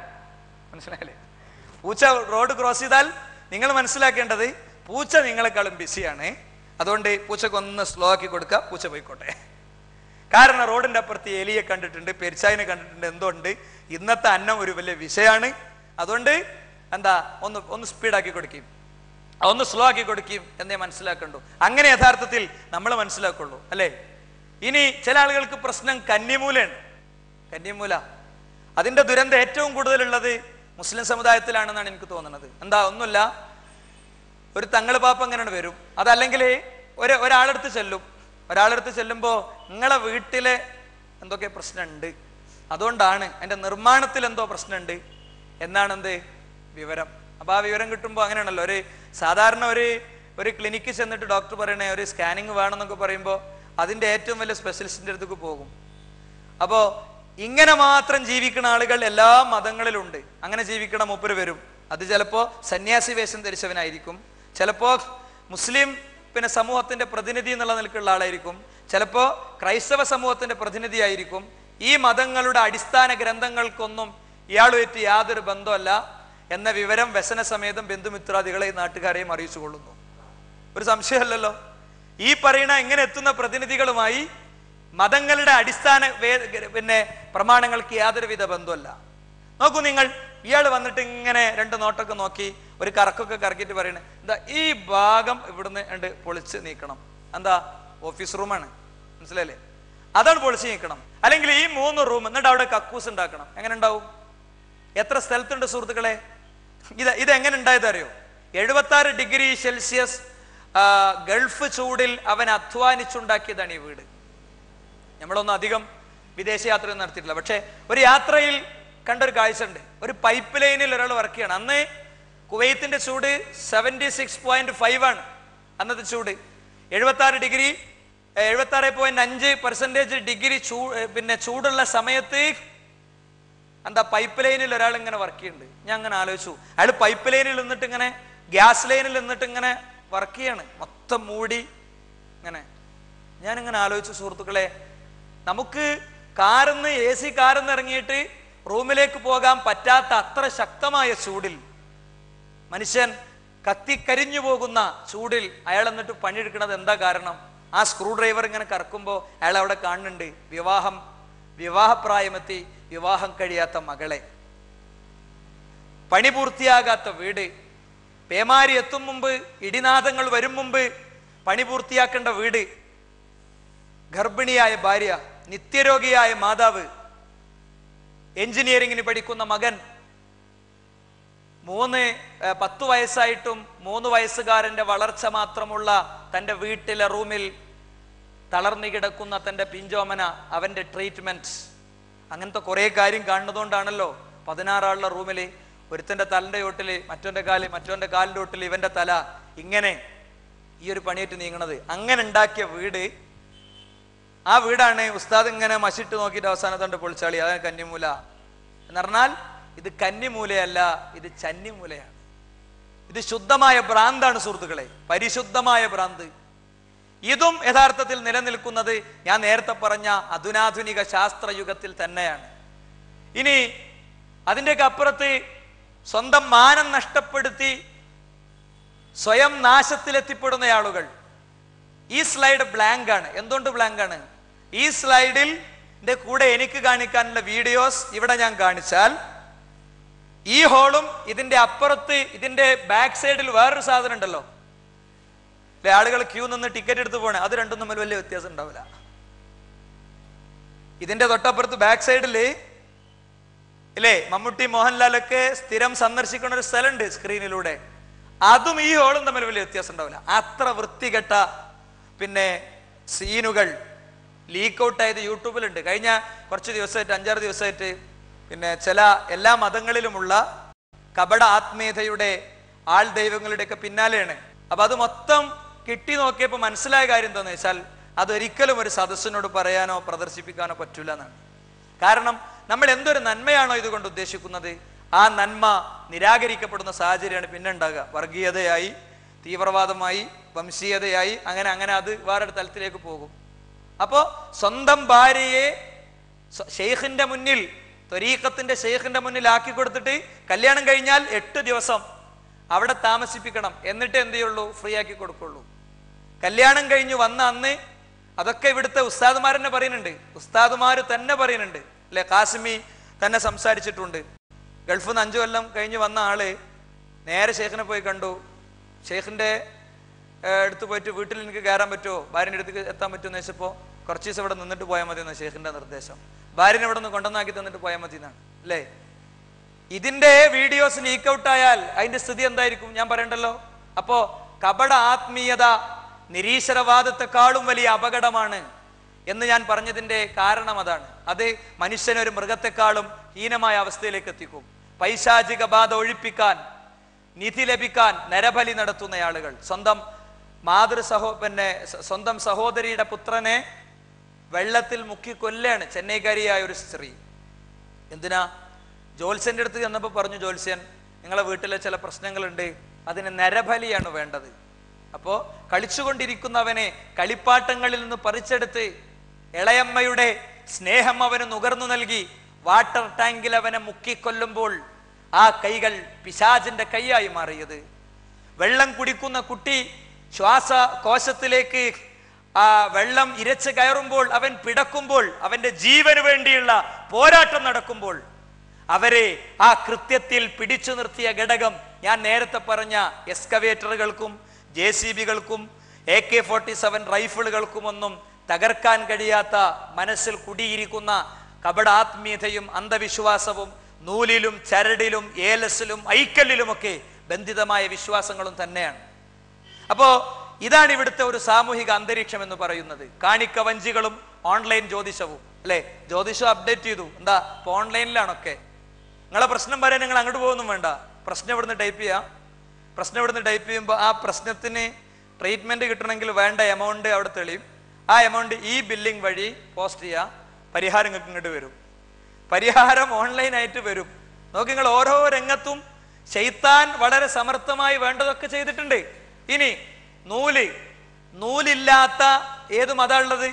മനസ്സിലായില്ലേ? പൂച്ച റോഡ് ക്രോസ് ചെയ്താൽ നിങ്ങൾ മനസ്സിലാക്കേണ്ടത് പൂച്ച നിങ്ങളെക്കാളും ബിസിയാണ്. അതുകൊണ്ട് പൂച്ചക്ക് ഒന്ന് സ്ലോ ആക്കി കൊടുക്കുക, പൂച്ച പോയിക്കോട്ടെ. കാരണം റോഡിന്റെ അപ്പുറത്ത് എലിയെ കണ്ടിട്ടുണ്ട്, പെരിച്ചായിനെ കണ്ടിട്ടുണ്ട്, എന്തുകൊണ്ട് ഇന്നത്തെ അന്നം ഒരു വലിയ വിഷയമാണ്. അതുകൊണ്ട് എന്താ ഒന്ന് സ്പീഡാക്കി കൊടുക്കും, ഒന്ന് സ്ലോ ആക്കി കൊടുക്കും എന്നേ മനസ്സിലാക്കണ്ടു. അങ്ങനെ യഥാർത്ഥത്തിൽ നമ്മൾ മനസ്സിലാക്കുള്ളൂ, അല്ലേ? ഇനി ചില ആളുകൾക്ക് പ്രശ്നം കന്നിമൂലയാണ്. കന്നിമൂല അതിന്റെ ദുരന്തം ഏറ്റവും കൂടുതലുള്ളത് മുസ്ലിം സമുദായത്തിലാണെന്നാണ് എനിക്ക് തോന്നുന്നത്. എന്താ? ഒന്നുമില്ല, ഒരു തങ്ങൾ പാപ്പ അങ്ങനെയാണ് വരും. അതല്ലെങ്കിൽ ഒരാളെടുത്ത് ചെല്ലുമ്പോൾ നിങ്ങളെ വീട്ടിലെ എന്തൊക്കെ പ്രശ്നമുണ്ട്, അതുകൊണ്ടാണ് അതിന്റെ നിർമ്മാണത്തിൽ എന്തോ പ്രശ്നമുണ്ട് എന്നാണ് എന്ത് വിവരം. അപ്പൊ ആ വിവരം കിട്ടുമ്പോൾ അങ്ങനെയാണല്ലോ, സാധാരണ ഒരു ക്ലിനിക്കിൽ ചെന്നിട്ട് ഡോക്ടർ പറയണേ ഒരു സ്കാനിങ് വേണമെന്നൊക്കെ പറയുമ്പോൾ അതിന്റെ ഏറ്റവും വലിയ സ്പെഷ്യലിസ്റ്റിന്റെ അടുത്തേക്ക് പോകും. അപ്പോ ഇങ്ങനെ മാത്രം ജീവിക്കുന്ന ആളുകൾ എല്ലാ മതങ്ങളിലുണ്ട്. അങ്ങനെ ജീവിക്കണം മൂപ്പര് വരും. അത് ചിലപ്പോ സന്യാസി വേഷം ധരിച്ചവനായിരിക്കും, ചിലപ്പോ മുസ്ലിം സമൂഹത്തിന്റെ പ്രതിനിധി എന്നുള്ള നിലക്കുള്ള ആളായിരിക്കും, ചിലപ്പോ ക്രൈസ്തവ സമൂഹത്തിന്റെ പ്രതിനിധി ആയിരിക്കും. ഈ മതങ്ങളുടെ അടിസ്ഥാന ഗ്രന്ഥങ്ങൾക്കൊന്നും ഇയാളുമായിട്ട് യാതൊരു ബന്ധമല്ല എന്ന വിവരം വ്യസന സമേതം ബന്ധുമിത്രാദികളെ നാട്ടുകാരെയും അറിയിച്ചു കൊള്ളുന്നു. ഒരു സംശയമല്ലല്ലോ, ഈ പറയുന്ന ഇങ്ങനെ എത്തുന്ന പ്രതിനിധികളുമായി മതങ്ങളുടെ അടിസ്ഥാന പ്രമാണങ്ങൾക്ക് യാതൊരുവിധ ബന്ധമല്ല. നോക്കൂ നിങ്ങൾ, ഇയാൾ വന്നിട്ട് ഇങ്ങനെ 2 നോട്ടൊക്കെ നോക്കി ഒരു കറക്കൊക്കെ കറക്കിയിട്ട് പറയണേ, എന്താ ഈ ഭാഗം ഇവിടുന്ന് പൊളിച്ച് നീക്കണം. എന്താ? ഓഫീസ് റൂമാണ്, മനസ്സിലല്ലേ? അതാണ് പൊളിച്ച് നീക്കണം. അല്ലെങ്കിൽ ഈ 3 റൂം, എന്നിട്ട് അവിടെ കക്കൂസ് ഉണ്ടാക്കണം. എങ്ങനെ ഉണ്ടാവും? എത്ര സ്ഥലത്തുണ്ട് സുഹൃത്തുക്കളെ? ഇതെങ്ങനെ ഉണ്ടായത് അറിയോ? 76 ഡിഗ്രി സെൽഷ്യസ് ഗൾഫ് ചൂടിൽ അവൻ അധ്വാനിച്ചുണ്ടാക്കിയതാണ് ഈ വീട്. നമ്മളൊന്നും അധികം വിദേശ യാത്രയൊന്നും നടത്തിയിട്ടില്ല, പക്ഷെ ഒരു യാത്രയിൽ കണ്ടൊരു കാഴ്ച ഉണ്ട്. ഒരു പൈപ്പ് ലൈനിൽ ഒരാൾ വർക്ക് ചെയ്യണം. അന്ന് കുവൈത്തിന്റെ ചൂട് 76.5 ആണ് അന്നത്തെ ചൂട്. 76.5% ഡിഗ്രി ചൂടുള്ള സമയത്ത് എന്താ പൈപ്പ് ലൈനിൽ ഒരാൾ ഇങ്ങനെ വർക്ക് ചെയ്യുന്നുണ്ട്. ഞാൻ അങ്ങനെ ആലോചിച്ചു, അയാൾ പൈപ്പ് ലൈനിൽ നിന്നിട്ട് ഇങ്ങനെ ഗ്യാസ് ലൈനിൽ നിന്നിട്ട് ഇങ്ങനെ വർക്ക് ചെയ്യാണ്, മൊത്തം മൂടി ഇങ്ങനെ. ഞാനിങ്ങനെ ആലോചിച്ചു സുഹൃത്തുക്കളെ, നമുക്ക് കാറിന്ന് AC കാറിന്ന് ഇറങ്ങിയിട്ട് റൂമിലേക്ക് പോകാൻ പറ്റാത്ത അത്ര ശക്തമായ ചൂടിൽ, മനുഷ്യൻ കത്തിക്കരിഞ്ഞു പോകുന്ന ചൂടിൽ അയാൾ എന്നിട്ട് പണിയെടുക്കുന്നത് എന്താ കാരണം? ആ സ്ക്രൂ ഡ്രൈവർ ഇങ്ങനെ കറക്കുമ്പോൾ അയാൾ അവിടെ കാണുന്നുണ്ട് വിവാഹപ്രായമെത്തി വിവാഹം കഴിയാത്ത മകളെ, പണി പൂർത്തിയാകാത്ത വീട്, പേമാരി എത്തും മുമ്പ്, ഇടിനാദങ്ങൾ വരും മുമ്പ് പണി പൂർത്തിയാക്കേണ്ട വീട്, ഗർഭിണിയായ ഭാര്യ, നിത്യരോഗിയായ മാതാവ്, എഞ്ചിനീയറിംഗിന് പഠിക്കുന്ന മകൻ, 10 വയസ്സായിട്ടും 3 വയസ്സുകാരന്റെ വളർച്ച മാത്രമുള്ള തൻ്റെ വീട്ടിലെ റൂമിൽ തളർന്നു കിടക്കുന്ന തൻ്റെ പിഞ്ചോമന, അവന്റെ ട്രീറ്റ്മെന്റ്, അങ്ങനത്തെ കുറെ കാര്യം കാണുന്നതുകൊണ്ടാണല്ലോ 16 ആളുള്ള റൂമില് ഒരുത്തന്റെ തലന്റെ ചോട്ടില് മറ്റോന്റെ കാലിന്റെ ചോട്ടില് ഇവന്റെ തല, ഇങ്ങനെ ഈ ഒരു പണിയേറ്റ് നീങ്ങണത്. അങ്ങനെ ഉണ്ടാക്കിയ വീട്, ആ വീടാണ് ഉസ്താദ് ഇങ്ങനെ മഷിട്ട് നോക്കിയിട്ട് അവസാനത്തോണ്ട് പൊളിച്ചാളി, അതാണ് കന്നിമൂല എന്ന് പറഞ്ഞാൽ. ഇത് കന്നിമൂലയല്ല, ഇത് ചന്നിമൂലയാണ്. ഇത് ശുദ്ധമായ ഭ്രാന്താണ് സുഹൃത്തുക്കളെ, പരിശുദ്ധമായ ഭ്രാന്ത്. ഇതും യഥാർത്ഥത്തിൽ നിലനിൽക്കുന്നത് ഞാൻ നേരത്തെ പറഞ്ഞ അധുനാധുനിക ശാസ്ത്രയുഗത്തിൽ തന്നെയാണ്. ഇനി അതിൻ്റെയൊക്കെ അപ്പുറത്ത് സ്വന്തം മാനം നഷ്ടപ്പെടുത്തി സ്വയം നാശത്തിലെത്തിപ്പെടുന്ന ആളുകൾ. ഈ സ്ലൈഡ് ബ്ലാങ്ക് ആണ്. എന്തുകൊണ്ട് ബ്ലാങ്ക് ആണ്? ഈ സ്ലൈഡിൽ കൂടെ എനിക്ക് കാണിക്കാനുള്ള വീഡിയോസ് ഇവിടെ ഞാൻ കാണിച്ചാൽ ഈ ഹോളും ഇതിന്റെ അപ്പുറത്ത് ഇതിന്റെ ബാക്ക് സൈഡിൽ വേറൊരു സാധനം ഉണ്ടല്ലോ, അല്ലെ, ആളുകൾ ക്യൂ നിന്ന് ടിക്കറ്റ് എടുത്ത് പോണേ, അത് രണ്ടും തമ്മിൽ വലിയ വ്യത്യാസം ഉണ്ടാവില്ല. ഇതിന്റെ തൊട്ടപ്പുറത്ത് ബാക്ക് സൈഡില് ഇല്ലേ മമ്മൂട്ടി മോഹൻലാലൊക്കെ സ്ഥിരം സന്ദർശിക്കുന്ന ഒരു സ്ഥലമുണ്ട് സ്ക്രീനിലൂടെ, അതും ഈ ഹോളും തമ്മിൽ വലിയ വ്യത്യാസം ഉണ്ടാവില്ല. അത്ര വൃത്തികെട്ട പിന്നെ സീനുകൾ ലീക്ക് ഔട്ട് ആയത് യൂട്യൂബിലുണ്ട്. കഴിഞ്ഞ കുറച്ച് ദിവസമായിട്ട് 5-6 ദിവസമായിട്ട് പിന്നെ ചില എല്ലാ മതങ്ങളിലുമുള്ള കപട ആത്മീയതയുടെ ആൾ ദൈവങ്ങളുടെയൊക്കെ പിന്നാലെയാണ്. അപ്പൊ അത് മൊത്തം കിട്ടി നോക്കിയപ്പോൾ മനസ്സിലായ കാര്യം എന്താണെന്ന് വെച്ചാൽ അതൊരിക്കലും ഒരു സദസ്സിനോട് പറയാനോ പ്രദർശിപ്പിക്കാനോ പറ്റൂല എന്നാണ്. കാരണം നമ്മൾ എന്തൊരു നന്മയാണോ ഇതുകൊണ്ട് ഉദ്ദേശിക്കുന്നത്, ആ നന്മ നിരാകരിക്കപ്പെടുന്ന സാഹചര്യമാണ് പിന്നെ ഉണ്ടാകുക. വർഗീയതയായി, തീവ്രവാദമായി, വംശീയതയായി, അങ്ങനെ അങ്ങനെ അത് വേറൊരു തലത്തിലേക്ക് പോകും. അപ്പോ സ്വന്തം ഭാര്യയെ ഷെയ്ഖിന്റെ മുന്നിൽ, ത്വരീഖത്തിന്റെ ഷെയ്ഖിന്റെ മുന്നിൽ ആക്കി കൊടുത്തിട്ട് കല്യാണം കഴിഞ്ഞാൽ 8 ദിവസം അവിടെ താമസിപ്പിക്കണം, എന്നിട്ട് എന്ത് ചെയ്യുള്ളൂ, ഫ്രീ ആക്കി കൊടുക്കുള്ളൂ. കല്യാണം കഴിഞ്ഞു വന്ന അന്ന് അതൊക്കെ ഇവിടുത്തെ ഉസ്താദുമാർ തന്നെ പറയുന്നുണ്ട്, ഉസ്താദുമാർ തന്നെ പറയുന്നുണ്ട് അല്ലെ, കാസിമി തന്നെ സംസാരിച്ചിട്ടുണ്ട്. ഗൾഫിൽ നിന്ന് 5 കൊല്ലം കഴിഞ്ഞ് വന്ന ആള് നേരെ ഷെയ്ഖിനെ പോയി കണ്ടു. ഷെയ്ഖിന്റെ അടുത്ത് പോയിട്ട് വീട്ടിൽ എനിക്ക് കയറാൻ പറ്റുമോ, ഭാര്യൻ്റെ അടുത്ത് എത്താൻ പറ്റുമോ എന്ന് വെച്ചപ്പോൾ കുറച്ച് ദിവസം ഇവിടെ നിന്നിട്ട് പോയാൽ മതി എന്നാണ് ഷെയ്ഖിന്റെ നിർദ്ദേശം. ഭാര്യനെ ഇവിടെ നിന്ന് കൊണ്ടുവന്നാക്കി തന്നിട്ട് പോയാൽ മതി എന്നാണ് അല്ലേ. ഇതിന്റെ വീഡിയോസ് ലീക്ക് ഔട്ട് ആയാൽ അതിന്റെ സ്ഥിതി എന്തായിരിക്കും ഞാൻ പറയണ്ടല്ലോ. അപ്പോ കപട ആത്മീയത നിരീശ്വരവാദത്തെക്കാളും വലിയ അപകടമാണ് എന്ന് ഞാൻ പറഞ്ഞതിന്റെ കാരണം അതാണ്. അത് മനുഷ്യനെ ഒരു മൃഗത്തെക്കാളും ഹീനമായ അവസ്ഥയിലേക്ക് എത്തിക്കും. പൈശാചിക ബാധ ഒഴിപ്പിക്കാൻ, നിധി ലഭിക്കാൻ നരബലി നടത്തുന്ന ആളുകൾ. സ്വന്തം സഹോദരിയുടെ പുത്രനെ വെള്ളത്തിൽ മുക്കി കൊല്ലാണ് ചെന്നൈക്കാരിയായ ഒരു സ്ത്രീ. എന്തിനാ? ജോത്സ്യന്റെ അടുത്ത് ചെന്നപ്പോൾ പറഞ്ഞു, ജോത്സ്യൻ നിങ്ങളെ വീട്ടിലെ ചില പ്രശ്നങ്ങളുണ്ട്, അതിന് നരബലിയാണ് വേണ്ടത്. അപ്പോ കളിച്ചുകൊണ്ടിരിക്കുന്നവനെ കളിപ്പാട്ടങ്ങളിൽ നിന്ന് പറിച്ചെടുത്ത് ഇളയമ്മയുടെ സ്നേഹം അവന് നുകർന്നു നൽകി വാട്ടർ ടാങ്കിൽ അവനെ മുക്കിക്കൊല്ലുമ്പോൾ ആ കൈകൾ പിശാചിന്റെ കൈയായി മാറിയത്. വെള്ളം കുടിക്കുന്ന കുട്ടി ശ്വാസകോശത്തിലേക്ക് ആ വെള്ളം ഇരച്ച് കയറുമ്പോൾ, അവൻ പിടക്കുമ്പോൾ, അവന്റെ ജീവന് വേണ്ടിയുള്ള പോരാട്ടം നടക്കുമ്പോൾ അവരെ ആ കൃത്യത്തിൽ പിടിച്ചു നിർത്തിയ ഘടകം ഞാൻ നേരത്തെ പറഞ്ഞ എക്സ്കവേറ്ററുകൾക്കും JCBകൾക്കും AK-47 റൈഫിളുകൾക്കുമൊന്നും തകർക്കാൻ കഴിയാത്ത മനസ്സിൽ കുടിയിരിക്കുന്ന കപടാത്മീയതയും അന്ധവിശ്വാസവും നൂലിലും ചരടിലും ഏലസിലും ഐക്കല്ലിലുമൊക്കെ ബന്ധിതമായ വിശ്വാസങ്ങളും തന്നെയാണ്. അപ്പോ ഇതാണ് ഇവിടുത്തെ ഒരു സാമൂഹിക അന്തരീക്ഷം എന്ന് പറയുന്നത്. കാണിക്ക വഞ്ചികളും ഓൺലൈൻ ജ്യോതിഷവും അല്ലെ. ജ്യോതിഷം അപ്ഡേറ്റ് ചെയ്തു, എന്താ ഇപ്പൊ ഓൺലൈനിലാണൊക്കെ. നിങ്ങളെ പ്രശ്നം പറയാൻ നിങ്ങൾ അങ്ങോട്ട് പോകുന്നു വേണ്ട, പ്രശ്നം ഇവിടുന്ന് ടൈപ്പ് ചെയ്യാം. പ്രശ്നം ഇവിടുന്ന് ടൈപ്പ് ചെയ്യുമ്പോൾ ആ പ്രശ്നത്തിന് ട്രീറ്റ്മെന്റ് കിട്ടണമെങ്കിൽ വേണ്ട എമൗണ്ട് അവിടെ തെളിയും. ആ എമൗണ്ട് ഈ ബില്ലിംഗ് വഴി പോസ്റ്റ് ചെയ്യുക, പരിഹാരം നിങ്ങൾക്ക് ഇങ്ങോട്ട് വരും. പരിഹാരം ഓൺലൈനായിട്ട് വരും. നോക്കി, നിങ്ങൾ ഓരോ രംഗത്തും ശൈത്താൻ വളരെ സമർത്ഥമായി വേണ്ടതൊക്കെ ചെയ്തിട്ടുണ്ട്. ഇനി നൂലില്ലാത്ത ഏത് മതമുള്ളത്?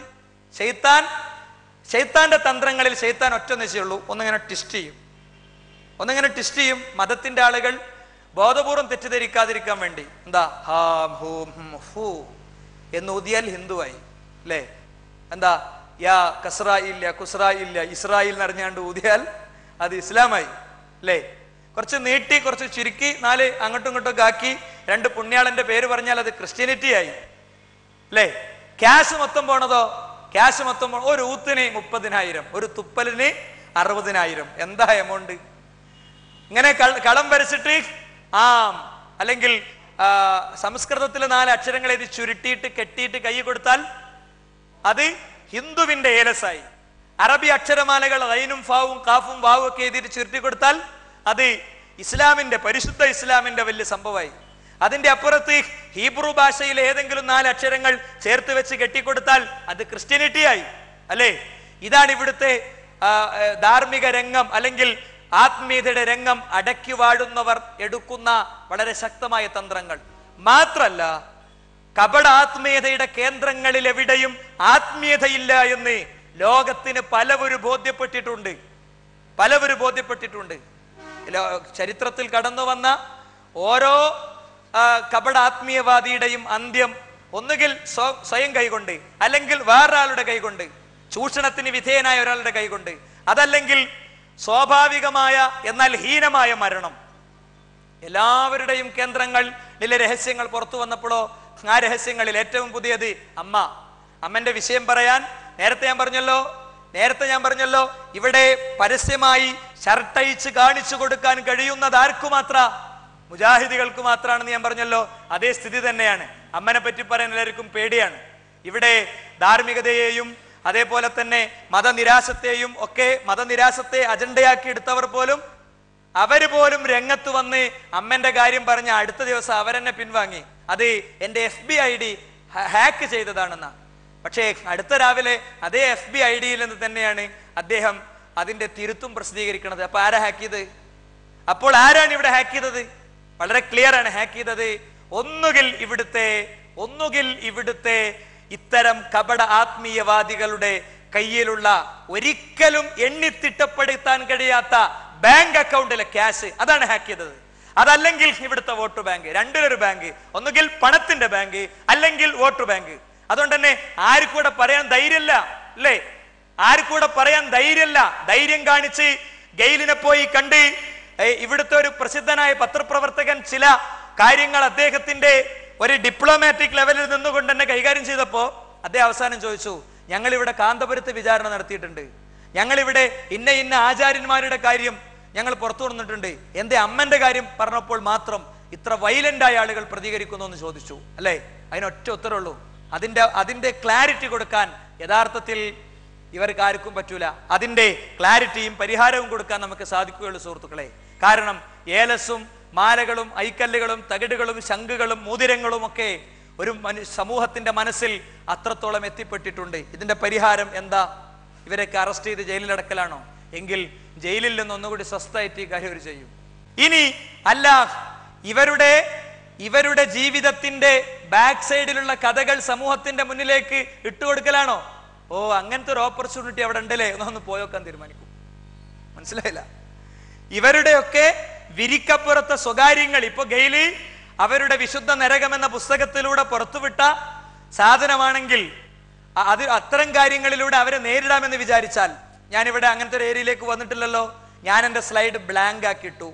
ശൈത്താന്റെ തന്ത്രങ്ങളിൽ ശൈത്താൻ ഒറ്റ നിശ്ചയുള്ളൂ, ഒന്നിങ്ങനെ ട്വിസ്റ്റ് ചെയ്യും. മതത്തിന്റെ ആളുകൾ ബോധപൂർവം തെറ്റിദ്ധരിക്കാതിരിക്കാൻ വേണ്ടി എന്താ ഹാം ഹൂം ഹൂ എന്ന് ഊതിയാൽ ഹിന്ദുവായി അല്ലേ. എന്താ യാ കസ്രായില്ല കുസ്രായില്ല ഇസ്രായേൽ നിറഞ്ഞാണ്ട് ഊതിയാൽ അത് ഇസ്ലാമായി അല്ലേ. കുറച്ച് നീട്ടി കുറച്ച് ചുരുക്കി 4 അങ്ങോട്ടും ഇങ്ങോട്ടും ആക്കി 2 പുണ്യാളന്റെ പേര് പറഞ്ഞാൽ അത് ക്രിസ്ത്യാനിറ്റി ആയി അല്ലേ. ക്യാഷ് മൊത്തം പോണതോ, ഒരു ഊത്തിന് 30,000, ഒരു തുപ്പലിന് 60,000. എന്താ എമൗണ്ട്? ഇങ്ങനെ കളം വരച്ചിട്ട് അല്ലെങ്കിൽ സംസ്കൃതത്തിൽ 4 അക്ഷരങ്ങൾ എഴുതി ചുരുട്ടിയിട്ട് കെട്ടിയിട്ട് കൈ കൊടുത്താൽ അത് ഹിന്ദുവിന്റെ ഏലസായി. അറബി അക്ഷരമാലകൾ റൈനും ഫാവും കാഫും വാവും ഒക്കെ എഴുതിയിട്ട് ചുരുട്ടി കൊടുത്താൽ അത് ഇസ്ലാമിന്റെ, പരിശുദ്ധ ഇസ്ലാമിന്റെ വലിയ സംഭവമായി. അതിന്റെ അപ്പുറത്ത് ഹീബ്രു ഭാഷയിലെ ഏതെങ്കിലും 4 അക്ഷരങ്ങൾ ചേർത്ത് വെച്ച് കെട്ടിക്കൊടുത്താൽ അത് ക്രിസ്ത്യാനിറ്റി ആയി അല്ലേ. ഇതാണ് ഇവിടുത്തെ ധാർമ്മിക രംഗം അല്ലെങ്കിൽ ആത്മീയതയുടെ രംഗം അടക്കി വാഴുന്നവർ എടുക്കുന്ന വളരെ ശക്തമായ തന്ത്രങ്ങൾ. മാത്രല്ല, കപട ആത്മീയതയുടെ കേന്ദ്രങ്ങളിൽ എവിടെയും ആത്മീയതയില്ല എന്ന് ലോകത്തിന് പലവരും ബോധ്യപ്പെട്ടിട്ടുണ്ട്. ചരിത്രത്തിൽ കടന്നു വന്ന ഓരോ കപട ആത്മീയവാദിയുടെയും അന്ത്യം ഒന്നുകിൽ സ്വയം കൈകൊണ്ട്, അല്ലെങ്കിൽ വേറൊരാളുടെ കൈകൊണ്ട്, ചൂഷണത്തിന് വിധേയനായ ഒരാളുടെ കൈകൊണ്ട്, അതല്ലെങ്കിൽ സ്വാഭാവികമായ എന്നാൽ ഹീനമായ മരണം. എല്ലാവരുടെയും കേന്ദ്രങ്ങളിലെ രഹസ്യങ്ങൾ പുറത്തു വന്നപ്പോഴോ ആ രഹസ്യങ്ങളിൽ ഏറ്റവും പുതിയത് അമ്മന്റെ വിഷയം പറയാൻ നേരത്തെ ഞാൻ പറഞ്ഞല്ലോ ഇവിടെ പരസ്യമായി ഷർട്ടയിച്ച് കാണിച്ചു കൊടുക്കാൻ കഴിയുന്നത് മുജാഹിദികൾക്ക് മാത്രമാണെന്ന് ഞാൻ പറഞ്ഞല്ലോ. അതേ സ്ഥിതി തന്നെയാണ്. അമ്മനെ പറ്റി പറയാൻ എല്ലാവർക്കും പേടിയാണ്. ഇവിടെ ധാർമ്മികതയെയും അതേപോലെ തന്നെ മതനിരാശത്തെ അജണ്ടയാക്കി എടുത്തവർ പോലും രംഗത്ത് വന്ന് അമ്മന്റെ കാര്യം പറഞ്ഞ അടുത്ത ദിവസം അവരെന്നെ പിൻവാങ്ങി. അത് എന്റെ FB ID ഹാക്ക് ചെയ്തതാണെന്നാ. പക്ഷേ അടുത്ത രാവിലെ അതേ FB IDയിൽ നിന്ന് തന്നെയാണ് അദ്ദേഹം അതിന്റെ തിരുത്തും പ്രസിദ്ധീകരിക്കുന്നത്. അപ്പൊ ആരാ ഹാക്ക് ചെയ്ത്? അപ്പോൾ ആരാണ് ഇവിടെ ഹാക്ക് ചെയ്തത്? വളരെ ക്ലിയർ ആണ്. ഹാക്ക് ചെയ്തത് ഒന്നുകിൽ ഇവിടുത്തെ ഇത്തരം കപട ആത്മീയവാദികളുടെ കയ്യിലുള്ള ഒരിക്കലും എണ്ണിത്തിട്ടപ്പെടുത്താൻ കഴിയാത്ത ബാങ്ക് അക്കൗണ്ടിലെ ക്യാഷ്, അതാണ് ഹാക്ക് ചെയ്തത്. അതല്ലെങ്കിൽ ഇവിടുത്തെ വോട്ട് ബാങ്ക്, രണ്ടിലൊരു ബാങ്ക്, ഒന്നുകിൽ പണത്തിന്റെ ബാങ്ക് അല്ലെങ്കിൽ വോട്ട് ബാങ്ക്. അതുകൊണ്ട് തന്നെ ആർക്കൂടെ പറയാൻ ധൈര്യമില്ല, അല്ലേ? ധൈര്യം കാണിച്ച് ഗെയിലിനെ പോയി കണ്ട് ഇവിടുത്തെ ഒരു പ്രസിദ്ധനായ പത്രപ്രവർത്തകൻ ചില കാര്യങ്ങൾ അദ്ദേഹത്തിന്റെ ഒരു ഡിപ്ലോമാറ്റിക് ലെവലിൽ നിന്നുകൊണ്ട് തന്നെ കൈകാര്യം ചെയ്തപ്പോ അദ്ദേഹം അവസാനം ചോദിച്ചു, ഞങ്ങൾ ഇവിടെ കാന്തപുരത്ത് വിചാരണ നടത്തിയിട്ടുണ്ട്, ഞങ്ങളിവിടെ ഇന്ന ആചാര്യന്മാരുടെ കാര്യം ഞങ്ങൾ പുറത്തു കൊണ്ടിട്ടുണ്ട്, എന്റെ അമ്മന്റെ കാര്യം പറഞ്ഞപ്പോൾ മാത്രം ഇത്ര വയലന്റായ ആളുകൾ പ്രതികരിക്കുന്നു എന്ന് ചോദിച്ചു, അല്ലേ? അതിനൊറ്റ ഉത്തരവുള്ളൂ. അതിന്റെ ക്ലാരിറ്റി കൊടുക്കാൻ യഥാർത്ഥത്തിൽ ഇവർക്ക് ആർക്കും പറ്റൂല. അതിന്റെ ക്ലാരിറ്റിയും പരിഹാരവും കൊടുക്കാൻ നമുക്ക് സാധിക്കുകയുള്ളൂ സുഹൃത്തുക്കളെ. കാരണം ഏലസും മാലകളും ഐക്കല്ലുകളും തകിടുകളും ശംഖുകളും മോതിരങ്ങളും ഒക്കെ ഒരു സമൂഹത്തിന്റെ മനസ്സിൽ അത്രത്തോളം എത്തിപ്പെട്ടിട്ടുണ്ട്. ഇതിന്റെ പരിഹാരം എന്താ? ഇവരൊക്കെ അറസ്റ്റ് ചെയ്ത് ജയിലിലടക്കലാണോ? എങ്കിൽ ജയിലിൽ നിന്ന് ഒന്നുകൂടി സ്വസ്ഥമായിട്ട് ഈ കാര്യം അവർ ചെയ്യും. ഇനി അല്ല, ഇവരുടെ ജീവിതത്തിന്റെ ബാക്ക് സൈഡിലുള്ള കഥകൾ സമൂഹത്തിന്റെ മുന്നിലേക്ക് ഇട്ടുകൊടുക്കലാണോ? അങ്ങനത്തെ ഒരു ഓപ്പർച്യൂണിറ്റി അവിടെ ഉണ്ടല്ലേ, എന്നൊന്ന് പോയോക്കാൻ തീരുമാനിക്കും. മനസ്സിലായില്ല? ഇവരുടെയൊക്കെ വിരിക്കപ്പുറത്തെ സ്വകാര്യങ്ങൾ ഇപ്പൊ ഗെയില് അവരുടെ വിശുദ്ധ നരകം എന്ന പുസ്തകത്തിലൂടെ പുറത്തുവിട്ട സാധനമാണെങ്കിൽ അത്തരം കാര്യങ്ങളിലൂടെ അവരെ നേരിടാമെന്ന് വിചാരിച്ചാൽ, ഞാനിവിടെ അങ്ങനത്തെ ഒരു ഏരിയയിലേക്ക് വന്നിട്ടില്ലല്ലോ, ഞാൻ എൻ്റെ സ്ലൈഡ് ബ്ലാങ്ക് ആക്കിയിട്ടു.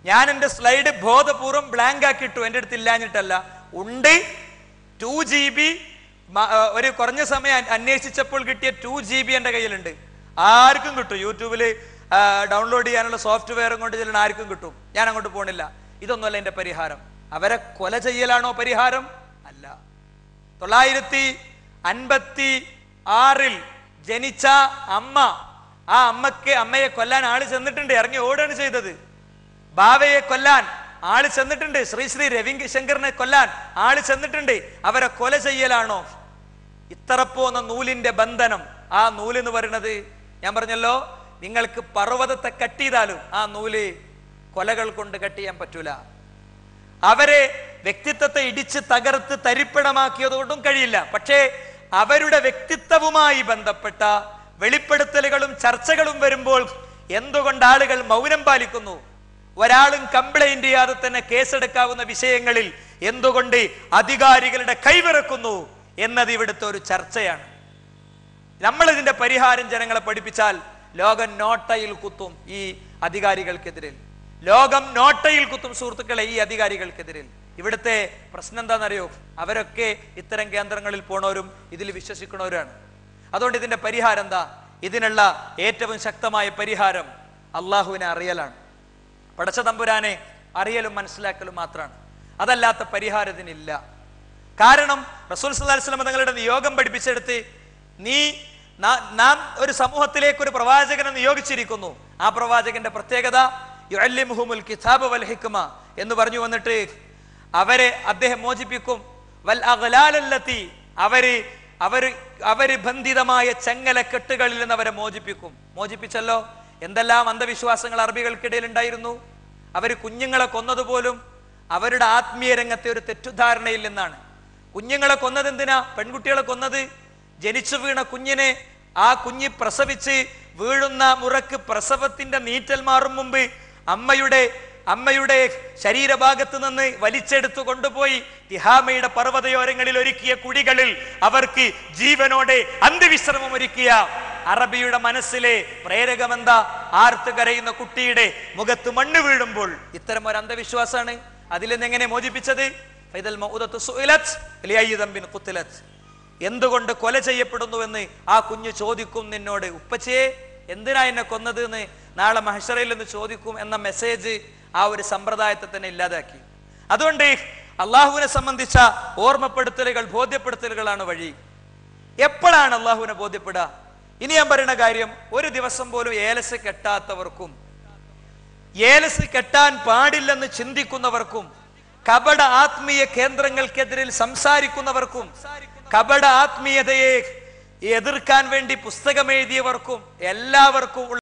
ഞാൻ എൻ്റെ സ്ലൈഡ് ബോധപൂർവം ബ്ലാങ്ക് ആക്കിയിട്ടു. എൻ്റെ അടുത്ത് ഇല്ലാഞ്ഞിട്ടല്ല, ഉണ്ട്. 2 GB ഒരു കുറഞ്ഞ സമയം അന്വേഷിച്ചപ്പോൾ കിട്ടിയ 2 GB എൻ്റെ കയ്യിലുണ്ട്. ആർക്കും കിട്ടും. യൂട്യൂബിൽ ഡൗൺലോഡ് ചെയ്യാനുള്ള സോഫ്റ്റ്വെയറും കൊണ്ട് ചെല്ലുന്ന ആർക്കും കിട്ടും. ഞാൻ അങ്ങോട്ട് പോകണില്ല. ഇതൊന്നുമല്ല എൻ്റെ പരിഹാരം. അവരെ കൊല ചെയ്യലാണോ പരിഹാരം? അല്ല. 956 ജനിച്ച അമ്മ, ആ അമ്മയെ കൊല്ലാൻ ആള് ചെന്നിട്ടുണ്ട്, ഇറങ്ങി ഓടുകയാണ് ചെയ്തത്. ബാവയെ കൊല്ലാൻ ആള് ചെന്നിട്ടുണ്ട്, ശ്രീ രവിശങ്കറിനെ കൊല്ലാൻ ആള് ചെന്നിട്ടുണ്ട്. അവരെ കൊല ചെയ്യലാണോ? ഇത്രപ്പോന്ന നൂലിന്റെ ബന്ധനം. ആ നൂലെന്ന് പറയുന്നത് ഞാൻ പറഞ്ഞല്ലോ, നിങ്ങൾക്ക് പർവ്വതത്തെ കട്ട് ചെയ്താലും ആ നൂല് കൊലകൾ കൊണ്ട് കട്ട് ചെയ്യാൻ പറ്റൂല. അവരെ വ്യക്തിത്വത്തെ ഇടിച്ച് തകർത്ത് തരിപ്പിടമാക്കിയതുകൊണ്ടും കഴിയില്ല. പക്ഷേ അവരുടെ വ്യക്തിത്വവുമായി ബന്ധപ്പെട്ട വെളിപ്പെടുത്തലുകളും ചർച്ചകളും വരുമ്പോൾ എന്തുകൊണ്ട് ആളുകൾ മൗനം പാലിക്കുന്നു? ഒരാളും കംപ്ലൈന്റ് ചെയ്യാതെ തന്നെ കേസെടുക്കാവുന്ന വിഷയങ്ങളിൽ എന്തുകൊണ്ട് അധികാരികളുടെ കൈവിറക്കുന്നു എന്നത് ഇവിടുത്തെ ഒരു ചർച്ചയാണ്. നമ്മൾ ഇതിന്റെ പരിഹാരം ജനങ്ങളെ പഠിപ്പിച്ചാൽ ലോകം നോട്ടയിൽ കുത്തും ഈ അധികാരികൾക്കെതിരിൽ. ലോകം നോട്ടയിൽ കുത്തും സുഹൃത്തുക്കളെ ഈ അധികാരികൾക്കെതിരിൽ. ഇവിടുത്തെ പ്രശ്നം എന്താണെന്നറിയോ? അവരൊക്കെ ഇത്തരം കേന്ദ്രങ്ങളിൽ പോണവരും ഇതിൽ വിശ്വസിക്കുന്നവരാണ്. അതുകൊണ്ട് ഇതിന്റെ പരിഹാരം എന്താ? ഇതിനുള്ള ഏറ്റവും ശക്തമായ പരിഹാരം അള്ളാഹുവിനെ അറിയലാണ്. പടച്ച തമ്പുരാനെ അറിയലും മനസ്സിലാക്കലും മാത്രമാണ്. അതല്ലാത്ത പരിഹാരത്തിനില്ല. കാരണം റസൂൽ സല്ലല്ലാഹു അലൈഹി വസല്ലം തങ്ങളുടെ നിയോഗം പഠിപ്പിച്ചെടുത്ത് നാം ഒരു സമൂഹത്തിലേക്ക് ഒരു പ്രവാചകനെ നിയോഗിച്ചിരിക്കുന്നു. ആ പ്രവാചകന്റെ പ്രത്യേകത യുഅല്ലിമുഹുൽ കിതാബ വൽ ഹിക്മ എന്ന് പറഞ്ഞു വന്നിട്ട് അവരെ അദ്ദേഹം മോചിപ്പിക്കും. വൽ അഗ്ലാലല്ലതി അവര് ബന്ധിതമായ ചങ്ങലക്കെട്ടുകളിൽ നിന്ന് അവരെ മോചിപ്പിക്കും. മോചിപ്പിച്ചല്ലോ. എന്തെല്ലാം അന്ധവിശ്വാസങ്ങൾ അറബികൾക്കിടയിൽ ഉണ്ടായിരുന്നു. അവർ കുഞ്ഞുങ്ങളെ കൊന്നതുപോലും അവരുടെ ആത്മീയ രംഗത്തെ ഒരു തെറ്റുധാരണയിൽ നിന്നാണ്. കുഞ്ഞുങ്ങളെ കൊന്നത് എന്തിനാ? പെൺകുട്ടികളെ കൊന്നത് ജനിച്ചു വീണ കുഞ്ഞിനെ ആ കുഞ്ഞ് പ്രസവിച്ച് വീഴുന്ന മുറക്ക് പ്രസവത്തിന്റെ നീറ്റൽ മാറും മുമ്പ് അമ്മയുടെ ശരീരഭാഗത്ത് നിന്ന് വലിച്ചെടുത്തു കൊണ്ടുപോയി തിഹാമയുടെ പർവ്വതയോരങ്ങളിൽ ഒരുക്കിയ കുഴികളിൽ അവർക്ക് ജീവനോടെ അന്ത്യവിശ്രമം ഒരുക്കിയ അറബിയുടെ മനസ്സിലെ പ്രേരകമെന്താ? ആർത്ത് കരയുന്ന കുട്ടിയുടെ മുഖത്ത് മണ്ണ് വീഴുമ്പോൾ ഇത്തരം ഒരു അന്ധവിശ്വാസമാണ്. അതിൽ നിന്ന് എങ്ങനെ മോചിപ്പിച്ചത്? എന്തുകൊണ്ട് കൊല ചെയ്യപ്പെടുന്നുവെന്ന് ആ കുഞ്ഞ് ചോദിക്കും നിന്നോട്. ഉപ്പച്ചയെ എന്തിനാ എന്നെ കൊന്നത് എന്ന് നാളെ മഹ്ശറയിൽ നിന്ന് ചോദിക്കും എന്ന മെസ്സേജ് ആ ഒരു സമ്പ്രദായത്തെ തന്നെ ഇല്ലാതാക്കി. അതുകൊണ്ട് അള്ളാഹുവിനെ സംബന്ധിച്ച ഓർമ്മപ്പെടുത്തലുകൾ, ബോധ്യപ്പെടുത്തലുകളാണ് വഴി. എപ്പോഴാണ് അള്ളാഹുവിനെ ബോധ്യപ്പെടുക? ഇനി ഞാൻ പറയുന്ന കാര്യം, ഒരു ദിവസം പോലും ഏലസ് കെട്ടാത്തവർക്കും ഏലസ് കെട്ടാൻ പാടില്ലെന്ന് ചിന്തിക്കുന്നവർക്കും കപട ആത്മീയ കേന്ദ്രങ്ങൾക്കെതിരിൽ സംസാരിക്കുന്നവർക്കും കപട ആത്മീയതയെ എതിർക്കാൻ വേണ്ടി പുസ്തകം എഴുതിയവർക്കും എല്ലാവർക്കും